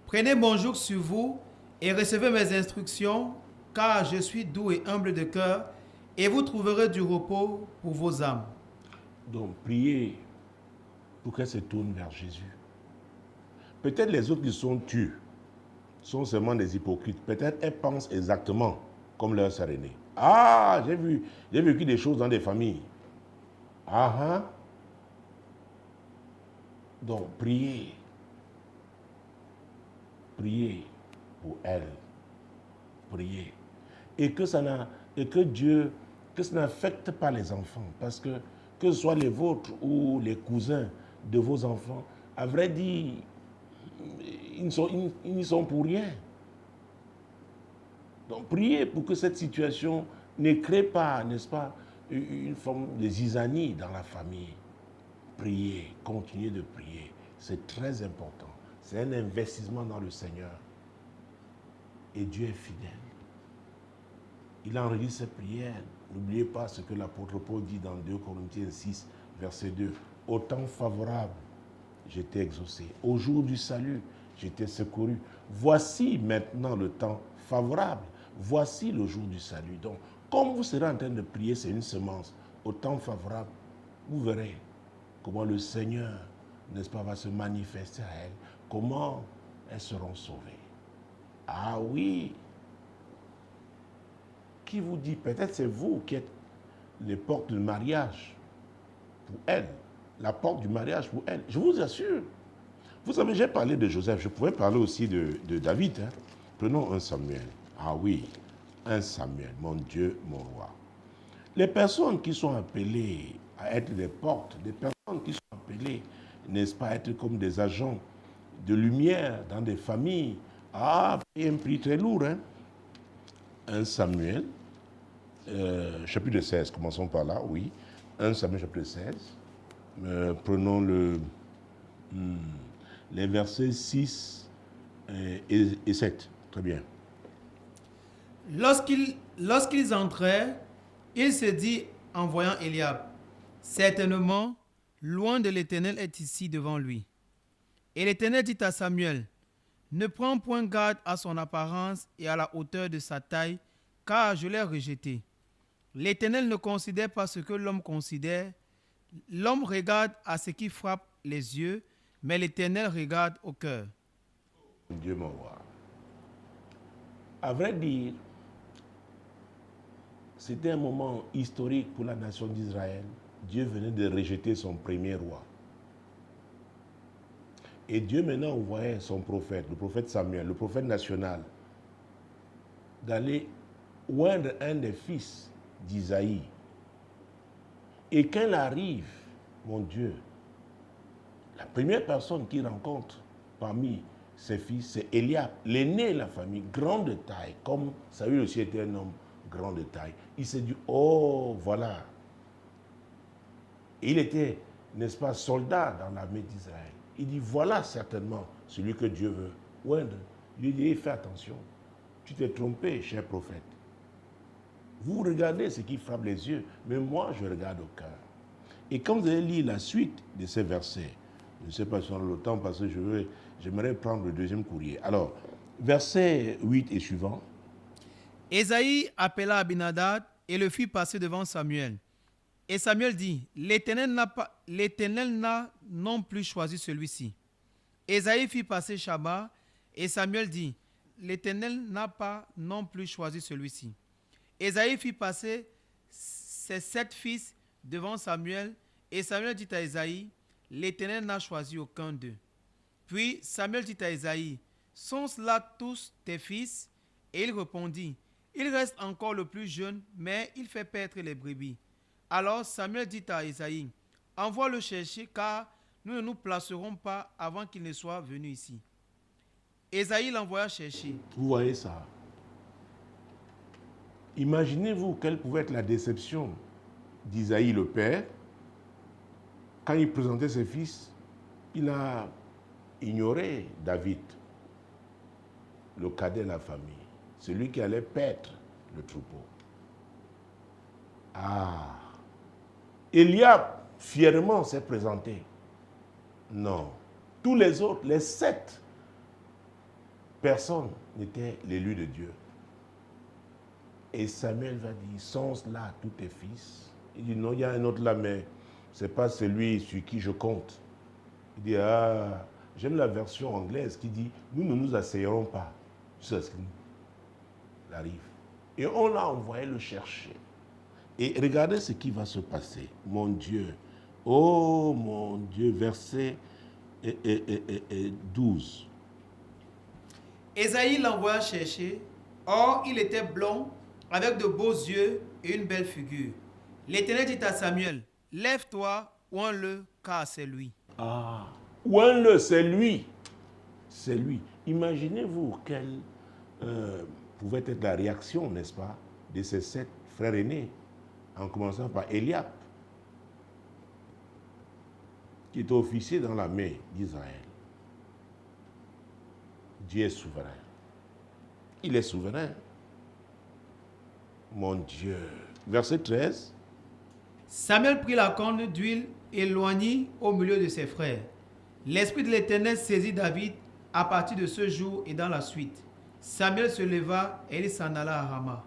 Prenez mon joug sur vous et recevez mes instructions, car je suis doux et humble de cœur, et vous trouverez du repos pour vos âmes. Donc, priez pour qu'elle se tourne vers Jésus. Peut-être les autres qui sont tués sont seulement des hypocrites. Peut-être elles pensent exactement comme leur sœur aînée. Ah, j'ai vécu des choses dans des familles. Donc, priez. Priez pour elle. Priez. Et que ça n'affecte pas les enfants. Parce que ce soit les vôtres ou les cousins de vos enfants, à vrai dire, ils n'y sont pour rien. Donc, priez pour que cette situation ne crée pas, n'est-ce pas, une forme de zizanie dans la famille. Priez, continuez de prier. C'est très important. C'est un investissement dans le Seigneur. Et Dieu est fidèle. Il enregistre ses prières. N'oubliez pas ce que l'apôtre Paul dit dans 2 Corinthiens 6, verset 2. Au temps favorable, j'étais exaucé. Au jour du salut, j'étais secouru. Voici maintenant le temps favorable. Voici le jour du salut. Donc, comme vous serez en train de prier, c'est une semence. Au temps favorable, vous verrez comment le Seigneur, n'est-ce pas, va se manifester à elles. Comment elles seront sauvées. Ah oui. Qui vous dit, peut-être c'est vous qui êtes les portes du mariage pour elles. La porte du mariage pour elles. Je vous assure. Vous savez, j'ai parlé de Joseph. Je pouvais parler aussi de David. Hein. Prenons un Samuel. Ah oui, un Samuel, mon Dieu, mon roi. Les personnes qui sont appelées à être des portes, des personnes qui sont appelées, n'est-ce pas, à être comme des agents de lumière dans des familles, payer un prix très lourd. Hein. Un Samuel, chapitre 16, commençons par là, oui. 1 Samuel chapitre 16. Prenons les versets 6 et 7. Très bien. Lorsqu'ils entrèrent, il se dit en voyant Eliab, « Certainement, loin de l'Éternel est ici devant lui. » Et l'Éternel dit à Samuel, « Ne prends point garde à son apparence et à la hauteur de sa taille, car je l'ai rejeté. L'Éternel ne considère pas ce que l'homme considère. L'homme regarde à ce qui frappe les yeux, mais l'Éternel regarde au cœur. » Dieu mon roi. À vrai dire, c'était un moment historique pour la nation d'Israël. Dieu venait de rejeter son premier roi. Et Dieu maintenant envoyait son prophète, le prophète Samuel, le prophète national, d'aller oindre un des fils d'Isaïe. Et quand il arrive, mon Dieu, la première personne qu'il rencontre parmi ses fils, c'est Eliab, l'aîné de la famille, grand de taille, comme Saül aussi était un homme grand de taille. Il s'est dit, oh, voilà. Et il était, n'est-ce pas, soldat dans l'armée d'Israël. Il dit, voilà certainement celui que Dieu veut oindre. Il lui dit, fais attention, tu t'es trompé, cher prophète. Vous regardez ce qui frappe les yeux, mais moi, je regarde au cœur. Et quand vous allez lire la suite de ces versets, je ne sais pas si on a le temps parce que j'aimerais prendre le deuxième courrier. Alors, verset 8 et suivant. Ésaïe appela Abinadab et le fit passer devant Samuel. Et Samuel dit, l'Éternel n'a non plus choisi celui-ci. Ésaïe fit passer Shaba et Samuel dit, l'Éternel n'a pas non plus choisi celui-ci. Ésaïe fit passer ses 7 fils devant Samuel et Samuel dit à Ésaïe, l'Éternel n'a choisi aucun d'eux. Puis Samuel dit à Ésaïe, sont-ce là tous tes fils? Et il répondit, il reste encore le plus jeune, mais il fait paître les brebis. Alors Samuel dit à Ésaïe, envoie-le chercher, car nous ne nous placerons pas avant qu'il ne soit venu ici. Ésaïe l'envoya chercher. Vous voyez ça? Imaginez-vous quelle pouvait être la déception d'Isaïe le père. Quand il présentait ses fils, il a ignoré David, le cadet de la famille, celui qui allait paître le troupeau. Eliab fièrement s'est présenté. Non. Tous les autres, les 7 personnes n'étaient l'élus de Dieu. Et Samuel va dire, sont là tous tes fils? Il dit, non, il y a un autre là, mais ce n'est pas celui sur qui je compte. Il dit, j'aime la version anglaise qui dit, nous ne nous asseyerons pas jusqu'à ce qu'il arrive. Et on l'a envoyé le chercher. Et regardez ce qui va se passer. Mon Dieu. Oh mon Dieu. Verset 12. Ésaïe l'envoya chercher. Or, il était blond, avec de beaux yeux et une belle figure. L'Éternel dit à Samuel, lève-toi, oins-le, car c'est lui. Oins-le, c'est lui. C'est lui. Imaginez-vous quelle pouvait être la réaction, n'est-ce pas, de ces 7 frères aînés, en commençant par Eliab, qui était officier dans l'armée d'Israël. Dieu est souverain. Il est souverain. Mon Dieu. Verset 13. Samuel prit la corne d'huile et l'éloignit au milieu de ses frères. L'Esprit de l'Éternel saisit David à partir de ce jour et dans la suite. Samuel se leva et il s'en alla à Rama.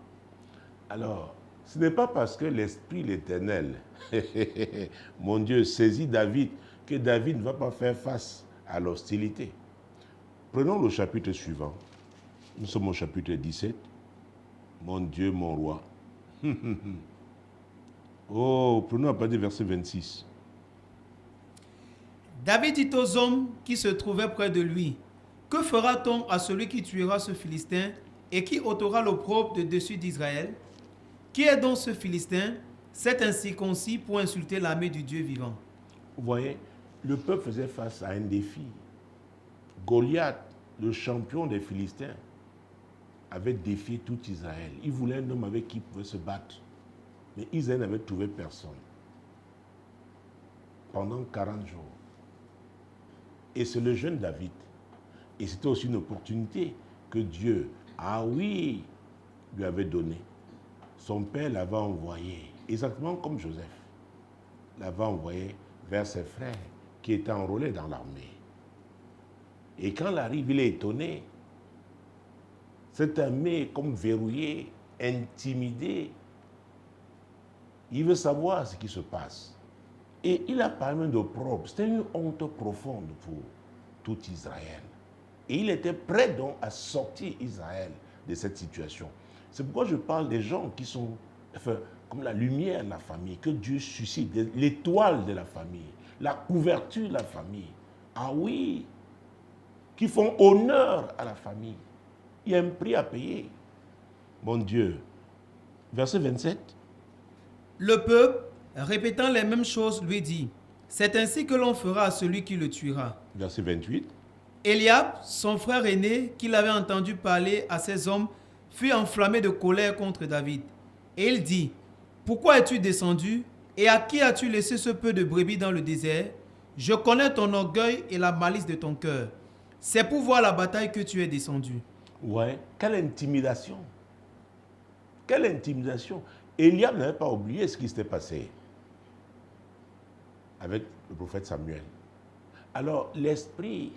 Alors, ce n'est pas parce que l'Esprit de l'Éternel, mon Dieu, saisit David, que David ne va pas faire face à l'hostilité. Prenons le chapitre suivant. Nous sommes au chapitre 17. Mon Dieu, mon roi. Oh, prenons à partir du verset 26. David dit aux hommes qui se trouvaient près de lui, « Que fera-t-on à celui qui tuera ce Philistin et qui ôtera l'opprobre de dessus d'Israël? Qui est donc ce Philistin, cet incirconcis pour insulter l'armée du Dieu vivant? » Vous voyez, le peuple faisait face à un défi. Goliath, le champion des Philistins, avait défié tout Israël. Il voulait un homme avec qui il pouvait se battre. Mais Israël n'avait trouvé personne. Pendant 40 jours. Et c'est le jeune David. Et c'était aussi une opportunité que Dieu, ah oui, lui avait donnée. Son père l'avait envoyé, exactement comme Joseph, l'avait envoyé vers ses frères qui étaient enrôlés dans l'armée. Et quand il arrive, il est étonné. Cette armée est comme verrouillée, intimidée. Il veut savoir ce qui se passe. Et il a parlé d'opprobre. C'était une honte profonde pour tout Israël. Et il était prêt donc à sortir Israël de cette situation. C'est pourquoi je parle des gens qui sont comme la lumière de la famille, que Dieu suscite, l'étoile de la famille, la couverture de la famille. Ah oui, qui font honneur à la famille. Il y a un prix à payer. Mon Dieu. Verset 27. Le peuple, répétant les mêmes choses, lui dit, « C'est ainsi que l'on fera à celui qui le tuera. » Verset 28. Eliab, son frère aîné, qui l'avait entendu parler à ces hommes, fut enflammé de colère contre David. Et il dit, « Pourquoi es-tu descendu et à qui as-tu laissé ce peu de brebis dans le désert? Je connais ton orgueil et la malice de ton cœur. C'est pour voir la bataille que tu es descendu. » Ouais, quelle intimidation. Quelle intimidation. Eliab n'avait pas oublié ce qui s'était passé avec le prophète Samuel. Alors, l'esprit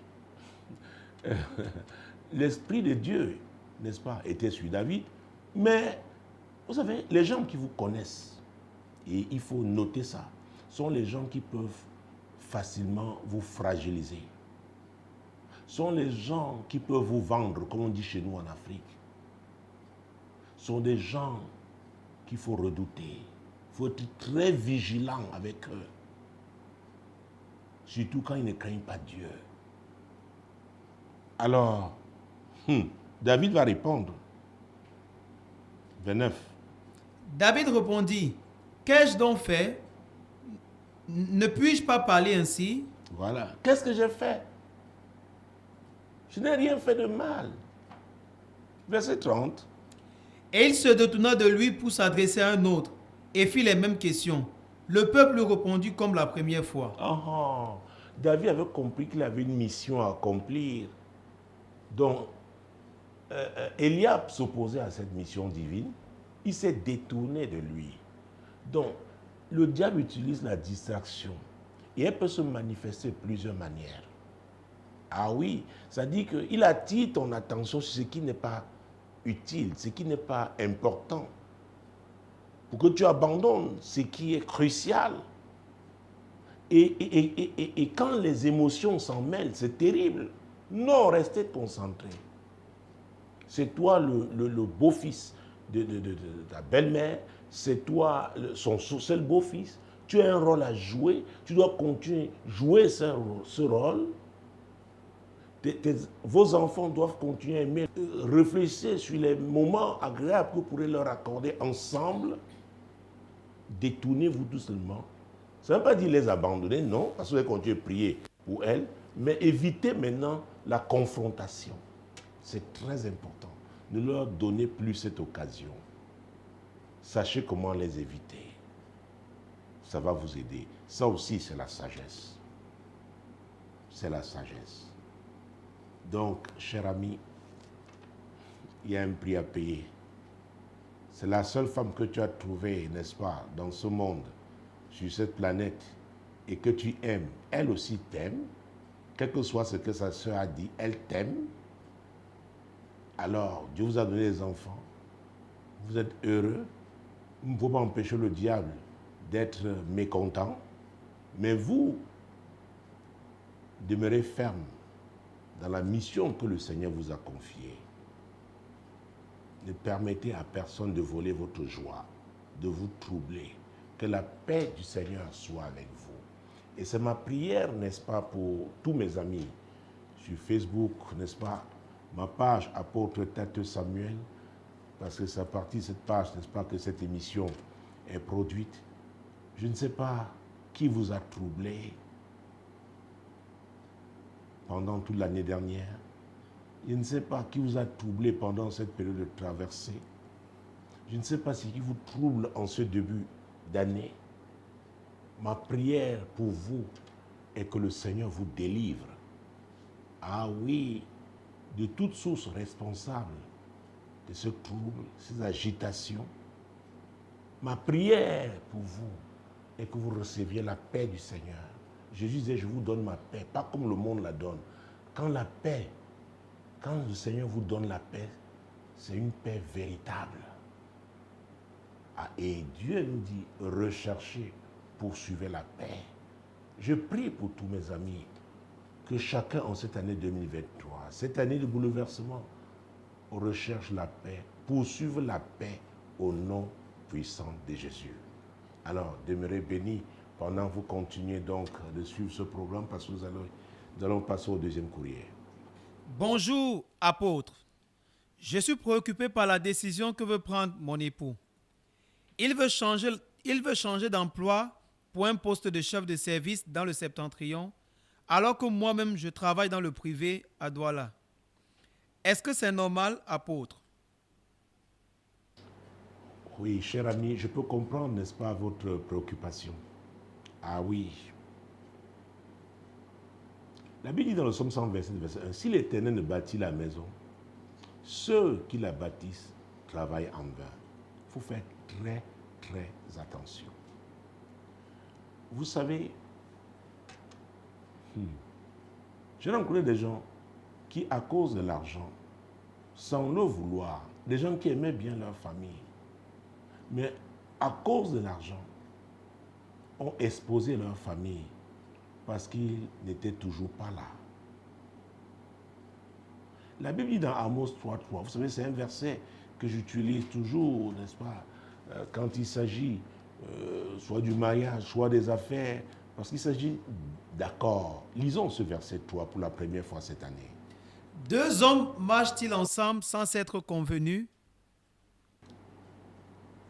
de Dieu, n'est-ce pas, était sur David. Mais, vous savez, les gens qui vous connaissent, et il faut noter ça, sont les gens qui peuvent facilement vous fragiliser. Sont les gens qui peuvent vous vendre, comme on dit chez nous en Afrique. Sont des gens qu'il faut redouter. Il faut être très vigilant avec eux. Surtout quand ils ne craignent pas Dieu. Alors, David va répondre. 29. David répondit, « Qu'ai-je donc fait? Ne puis-je pas parler ainsi? » Voilà. Qu'est-ce que j'ai fait? Je n'ai rien fait de mal. Verset 30. Et il se détourna de lui pour s'adresser à un autre et fit les mêmes questions. Le peuple lui répondit comme la première fois. David avait compris qu'il avait une mission à accomplir. Donc, Eliab s'opposait à cette mission divine. Il s'est détourné de lui. Donc, le diable utilise la distraction. Et elle peut se manifester de plusieurs manières. Ah oui, ça dit qu'il attire ton attention sur ce qui n'est pas utile, ce qui n'est pas important. Pour que tu abandonnes ce qui est crucial. Et quand les émotions s'en mêlent, c'est terrible. Non, restez concentré. C'est toi le beau-fils de ta belle-mère, c'est toi son seul beau-fils. Tu as un rôle à jouer, tu dois continuer à jouer ce rôle. Vos enfants doivent continuer à aimer. Réfléchissez sur les moments agréables que vous pourrez leur accorder ensemble. Détournez-vous doucement. Ça ne veut pas dire les abandonner, non, parce que vous allez continuer à prier pour elles, mais évitez maintenant la confrontation. C'est très important. Ne leur donnez plus cette occasion. Sachez comment les éviter. Ça va vous aider. Ça aussi, c'est la sagesse. C'est la sagesse. Donc, cher ami, il y a un prix à payer. C'est la seule femme que tu as trouvée, n'est-ce pas, dans ce monde, sur cette planète, et que tu aimes. Elle aussi t'aime. Quel que soit ce que sa soeur a dit, elle t'aime. Alors, Dieu vous a donné des enfants. Vous êtes heureux. Il ne faut pas empêcher le diable d'être mécontent. Mais vous, demeurez ferme dans la mission que le Seigneur vous a confiée. Ne permettez à personne de voler votre joie, de vous troubler. Que la paix du Seigneur soit avec vous. Et c'est ma prière, n'est-ce pas, pour tous mes amis sur Facebook, n'est-ce pas, ma page Apôtre Tête Samuel, parce que c'est à partir de cette page, n'est-ce pas, que cette émission est produite. Je ne sais pas qui vous a troublé pendant toute l'année dernière. Je ne sais pas qui vous a troublé pendant cette période de traversée. Je ne sais pas ce qui vous trouble en ce début d'année. Ma prière pour vous est que le Seigneur vous délivre. Ah oui, de toute source responsable de ce trouble, ces agitations. Ma prière pour vous est que vous receviez la paix du Seigneur. Jésus disait, je vous donne ma paix, pas comme le monde la donne. Quand le Seigneur vous donne la paix, c'est une paix véritable. Ah, et Dieu nous dit, recherchez, poursuivez la paix. Je prie pour tous mes amis, que chacun en cette année 2023, cette année de bouleversement, recherche la paix, poursuive la paix au nom puissant de Jésus. Alors, demeurez bénis pendant que vous continuez donc de suivre ce programme parce que nous allons passer au deuxième courrier. Bonjour, apôtre. Je suis préoccupé par la décision que veut prendre mon époux. Il veut changer d'emploi pour un poste de chef de service dans le Septentrion, alors que moi-même je travaille dans le privé à Douala. Est-ce que c'est normal, apôtre? Oui, cher ami, je peux comprendre, n'est-ce pas, votre préoccupation. Ah oui. La Bible dit dans le Psaume 127, verset 1, si l'Éternel ne bâtit la maison, ceux qui la bâtissent travaillent en vain. Il faut faire très, très attention. Vous savez, je rencontre des gens qui, à cause de l'argent, sans le vouloir, des gens qui aimaient bien leur famille, mais à cause de l'argent, ont exposé leur famille parce qu'ils n'étaient toujours pas là. La Bible dit dans Amos 3.3, vous savez, c'est un verset que j'utilise toujours, n'est-ce pas, quand il s'agit soit du mariage, soit des affaires, parce qu'il s'agit d'accords. Lisons ce verset 3 pour la première fois cette année. Deux hommes marchent-ils ensemble sans s'être convenus?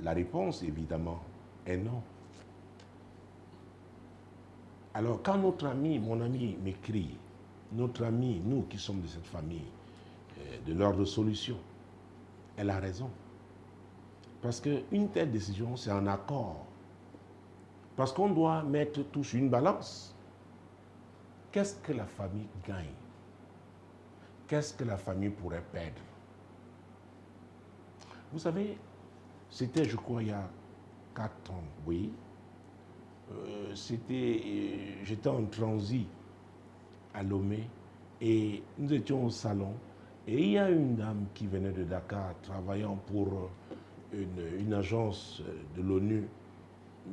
La réponse, évidemment, est non. Alors, quand notre ami, mon ami m'écrit, notre ami, nous qui sommes de cette famille, de l'ordre de solution, elle a raison. Parce qu'une telle décision, c'est un accord. Parce qu'on doit mettre tout sur une balance. Qu'est-ce que la famille gagne? Qu'est-ce que la famille pourrait perdre? Vous savez, c'était, je crois, il y a 4 ans, oui. J'étais en transit à Lomé et nous étions au salon. Et il y a une dame qui venait de Dakar travaillant pour une agence de l'ONU.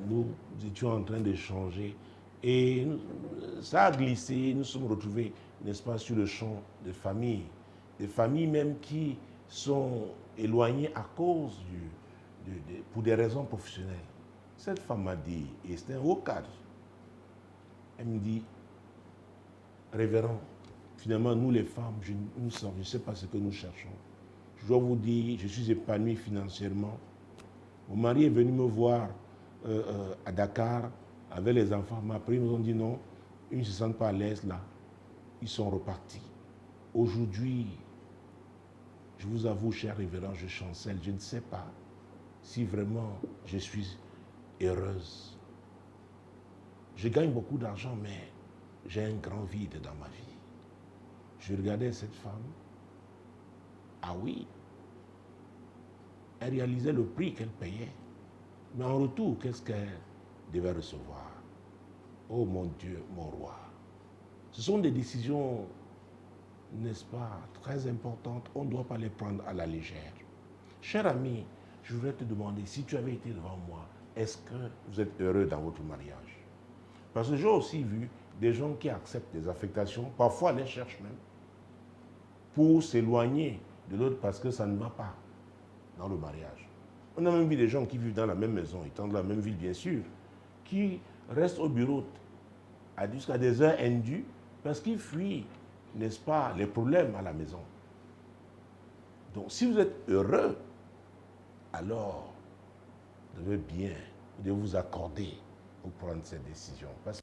Nous étions en train d'échanger et ça a glissé. Nous sommes retrouvés, n'est-ce pas, sur le champ des familles même qui sont éloignées à cause pour des raisons professionnelles. Cette femme m'a dit, et c'était un haut cadre, elle me dit, révérend, finalement, nous les femmes, je ne sais pas ce que nous cherchons. Je dois vous dire, je suis épanoui financièrement. Mon mari est venu me voir à Dakar avec les enfants. Après, ils nous ont dit non, ils ne se sentent pas à l'aise là. Ils sont repartis. Aujourd'hui, je vous avoue, cher révérend, je chancelle. Je ne sais pas si vraiment je suis heureuse. Je gagne beaucoup d'argent, mais j'ai un grand vide dans ma vie. Je regardais cette femme. Ah oui, elle réalisait le prix qu'elle payait. Mais en retour, qu'est-ce qu'elle devait recevoir? Oh mon Dieu, mon roi. Ce sont des décisions, n'est-ce pas, très importantes. On ne doit pas les prendre à la légère. Cher ami, je voudrais te demander, si tu avais été devant moi, est-ce que vous êtes heureux dans votre mariage? Parce que j'ai aussi vu des gens qui acceptent des affectations, parfois les cherchent même, pour s'éloigner de l'autre parce que ça ne va pas dans le mariage. On a même vu des gens qui vivent dans la même maison, étant de la même ville bien sûr, qui restent au bureau jusqu'à des heures indues parce qu'ils fuient, n'est-ce pas, les problèmes à la maison. Donc si vous êtes heureux, alors vous devez bien, vous devez vous accorder pour prendre cette décision. Parce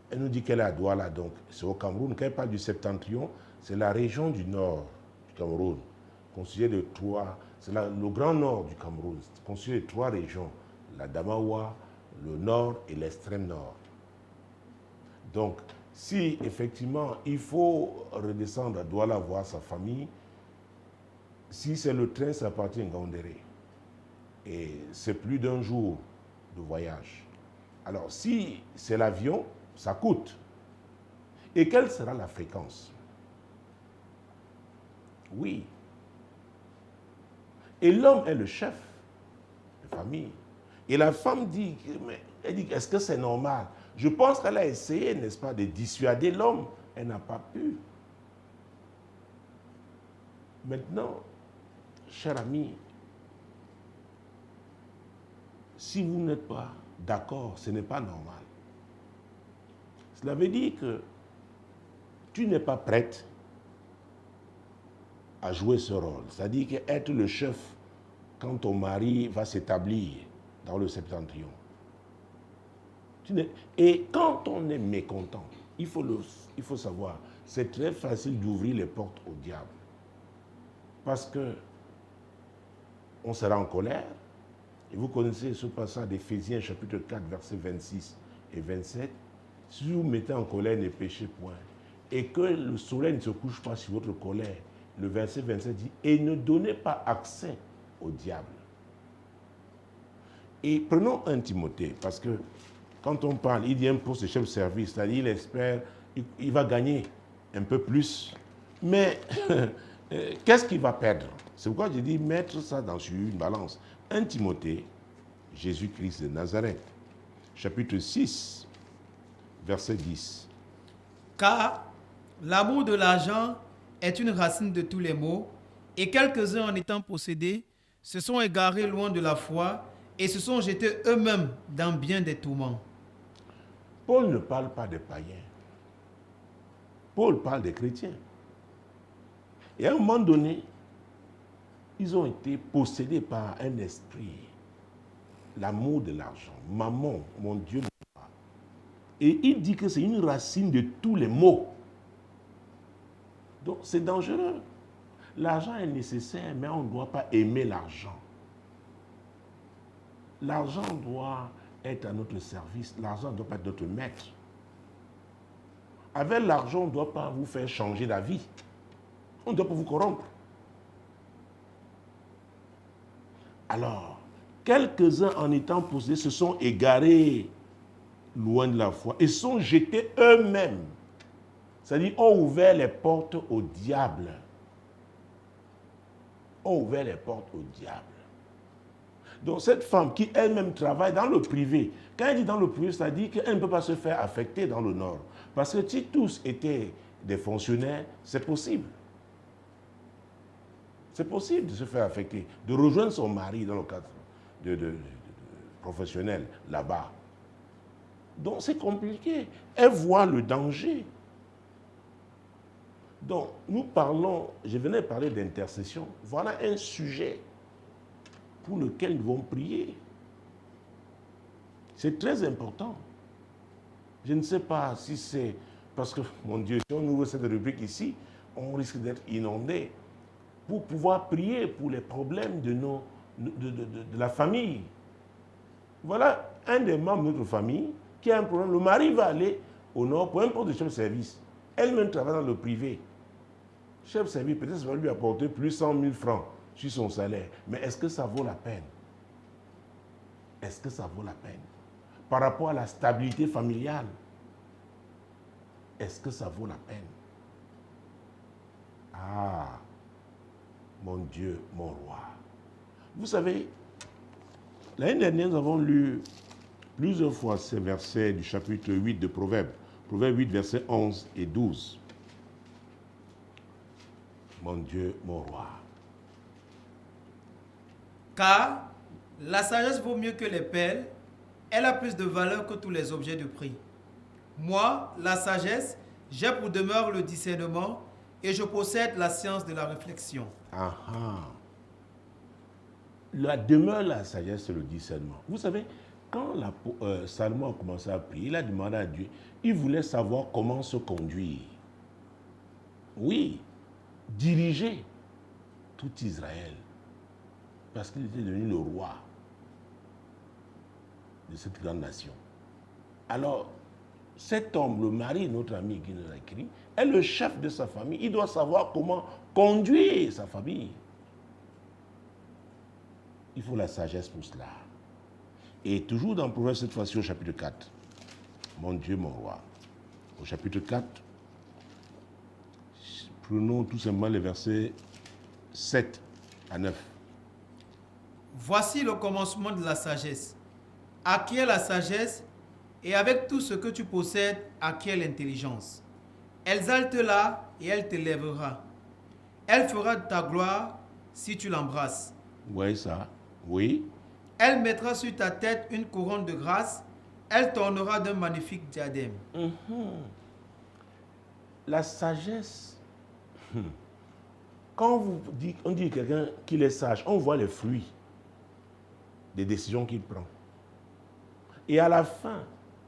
qu'elle nous dit qu'elle est à Douala, donc c'est au Cameroun. Quand elle parle du septentrion, c'est la région du nord du Cameroun, constituée de trois, c'est le grand nord du Cameroun, constitué de trois régions, la Damawa, le nord et l'extrême nord. Donc, si effectivement il faut redescendre à Douala voir sa famille, si c'est le train, ça partit à Ngaoundéré. Et c'est plus d'un jour de voyage. Alors, si c'est l'avion, ça coûte. Et quelle sera la fréquence? Oui. Et l'homme est le chef de famille. Et la femme dit, elle dit, est-ce que c'est normal? Je pense qu'elle a essayé, n'est-ce pas, de dissuader l'homme. Elle n'a pas pu. Maintenant, cher ami, si vous n'êtes pas d'accord, ce n'est pas normal. Cela veut dire que tu n'es pas prête à jouer ce rôle. C'est-à-dire qu'être le chef quand ton mari va s'établir dans le septentrion. Et quand on est mécontent, il faut savoir, c'est très facile d'ouvrir les portes au diable. Parce que on sera en colère. Et vous connaissez ce passage d'Éphésiens chapitre 4, versets 26 et 27. Si vous mettez en colère, ne péchez point. Et que le soleil ne se couche pas sur votre colère. Le verset 27 dit, et ne donnez pas accès au diable. Et prenons un Timothée, parce que quand on parle, il dit un poste de chef de service, c'est-à-dire il espère, il va gagner un peu plus. Mais qu'est-ce qu'il va perdre? C'est pourquoi je dis mettre ça sur une balance. 1 Timothée, Jésus-Christ de Nazareth, chapitre 6, verset 10. Car l'amour de l'argent est une racine de tous les maux, et quelques-uns en étant possédés se sont égarés loin de la foi et se sont jetés eux-mêmes dans bien des tourments. Paul ne parle pas des païens. Paul parle des chrétiens. Et à un moment donné, ils ont été possédés par un esprit, l'amour de l'argent, maman, mon Dieu. Et il dit que c'est une racine de tous les maux. Donc c'est dangereux. L'argent est nécessaire, mais on ne doit pas aimer l'argent. L'argent doit être à notre service. L'argent ne doit pas être notre maître. Avec l'argent, on ne doit pas vous faire changer d'avis. On ne doit pas vous corrompre. Alors, quelques-uns en étant possédés se sont égarés loin de la foi et sont jetés eux-mêmes. C'est-à-dire, ont ouvert les portes au diable. Ont ouvert les portes au diable. Donc, cette femme qui elle-même travaille dans le privé, quand elle dit dans le privé, c'est-à-dire qu'elle ne peut pas se faire affecter dans le nord. Parce que si tous étaient des fonctionnaires, c'est possible. C'est possible de se faire affecter, de rejoindre son mari dans le cadre professionnel là-bas. Donc, c'est compliqué. Elle voit le danger. Donc, nous parlons, je venais parler d'intercession. Voilà un sujet pour lequel nous devons prier. C'est très important. Je ne sais pas si c'est parce que, mon Dieu, si on ouvre cette rubrique ici, on risque d'être inondé pour pouvoir prier pour les problèmes de la famille. Voilà un des membres de notre famille qui a un problème. Le mari va aller au nord pour un poste de chef de service. Elle-même travaille dans le privé. Chef service, peut-être ça va lui apporter plus 100 000 francs sur son salaire. Mais est-ce que ça vaut la peine? Est-ce que ça vaut la peine? Par rapport à la stabilité familiale, est-ce que ça vaut la peine? Ah, mon Dieu, mon roi. Vous savez, l'année dernière, nous avons lu plusieurs fois ces versets du chapitre 8 de Proverbes. Proverbes 8, versets 11 et 12. Mon Dieu, mon roi. Car la sagesse vaut mieux que les perles, elle a plus de valeur que tous les objets de prix. Moi, la sagesse, j'ai pour demeure le discernement et je possède la science de la réflexion. Ah ah. La demeure, la sagesse, c'est le discernement. Vous savez, quand Salomon a commencé à prier, il a demandé à Dieu, il voulait savoir comment se conduire. Oui, diriger tout Israël. Parce qu'il était devenu le roi de cette grande nation. Alors, cet homme, le mari de notre ami qui nous a écrit, est le chef de sa famille. Il doit savoir comment conduire sa famille. Il faut la sagesse pour cela. Et toujours dans Proverbe, cette fois-ci au chapitre 4. Mon Dieu, mon roi. Au chapitre 4, prenons tout simplement les versets 7 à 9. Voici le commencement de la sagesse. Acquiert la sagesse et avec tout ce que tu possèdes, acquiert l'intelligence. Exalte-la et elle t'élèvera. Elle fera de ta gloire si tu l'embrasses. Vous voyez ça? Oui. Elle mettra sur ta tête une couronne de grâce. Elle t'ornera d'un magnifique diadème. La sagesse. Quand on dit quelqu'un qu'il est sage, on voit les fruits des décisions qu'il prend. Et à la fin,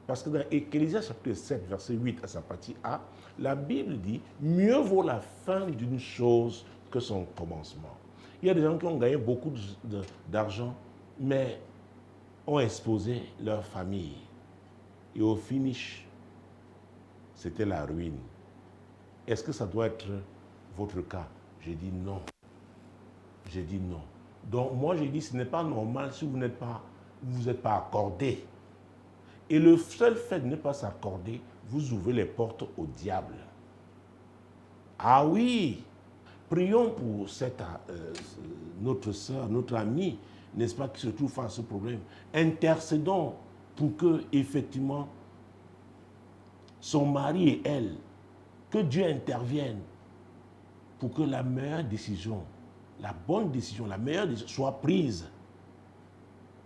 parce que dans Ecclésiaste chapitre 7, verset 8 à sa partie A, la Bible dit « Mieux vaut la fin d'une chose que son commencement ». Il y a des gens qui ont gagné beaucoup d'argent, mais ont exposé leur famille. Et au finish, c'était la ruine. Est-ce que ça doit être votre cas? J'ai dit non. J'ai dit non. Donc moi, j'ai dit, ce n'est pas normal si vous n'êtes pas accordé. Et le seul fait de ne pas s'accorder, vous ouvrez les portes au diable. Ah oui, prions pour notre soeur, notre amie, n'est-ce pas, qui se trouve face à ce problème. Intercédons pour que, effectivement, son mari et elle, que Dieu intervienne pour que la meilleure décision, la bonne décision, la meilleure décision soit prise.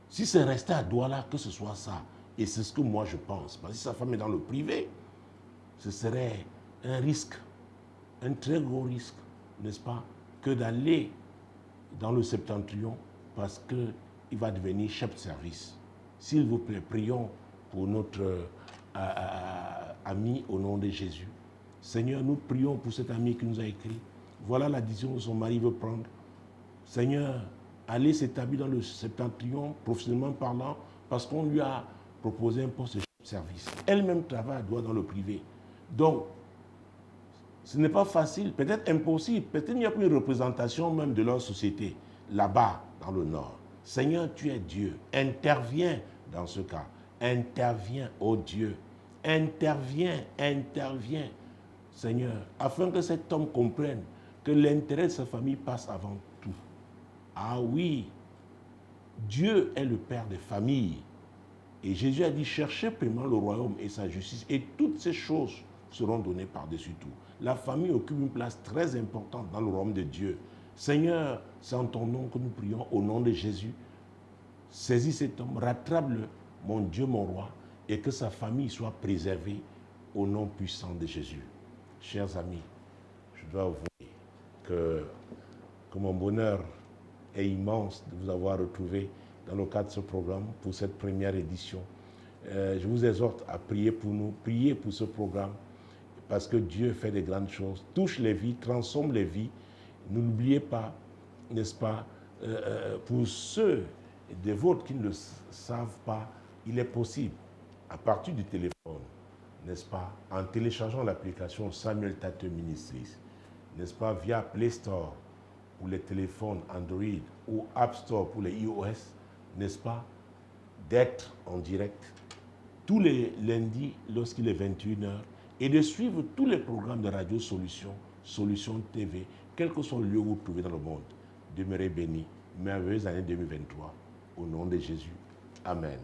Si c'est resté à Douala, que ce soit ça. Et c'est ce que moi je pense. Parce que si sa femme est dans le privé, ce serait un risque, un très gros risque, n'est-ce pas, que d'aller dans le septentrion parce qu'il va devenir chef de service. S'il vous plaît, prions pour notre ami au nom de Jésus. Seigneur, nous prions pour cet ami qui nous a écrit. Voilà la décision que son mari veut prendre. Seigneur, allez s'établir dans le septentrion, professionnellement parlant, parce qu'on lui a proposé un poste de service. Elle-même travaille dans le privé. Donc, ce n'est pas facile, peut-être impossible, peut-être il n'y a plus une représentation même de leur société, là-bas, dans le Nord. Seigneur, tu es Dieu. Interviens dans ce cas. Interviens, ô Dieu. Interviens, interviens, Seigneur, afin que cet homme comprenne que l'intérêt de sa famille passe avant tout. Ah oui, Dieu est le Père des familles. Et Jésus a dit, cherchez premièrement le royaume et sa justice, et toutes ces choses seront données par-dessus tout. La famille occupe une place très importante dans le royaume de Dieu. Seigneur, c'est en ton nom que nous prions, au nom de Jésus. Saisis cet homme, rattrape-le, mon Dieu, mon roi, et que sa famille soit préservée au nom puissant de Jésus. Chers amis, je dois avouer que mon bonheur est immense de vous avoir retrouvé dans le cadre de ce programme pour cette première édition. Je vous exhorte à prier pour nous, prier pour ce programme, parce que Dieu fait des grandes choses, touche les vies, transforme les vies. N'oubliez pas, n'est-ce pas, pour ceux des vôtres qui ne le savent pas, il est possible, à partir du téléphone, n'est-ce pas, en téléchargeant l'application Samuel Tate Ministries, n'est-ce pas, via Play Store pour les téléphones Android ou App Store pour les iOS, n'est-ce pas, d'être en direct tous les lundis lorsqu'il est 21h et de suivre tous les programmes de Radio Solution, Solution TV, quel que soit le lieu où vous vous trouvez dans le monde. Demeurez bénis. Merveilleuse année 2023. Au nom de Jésus. Amen.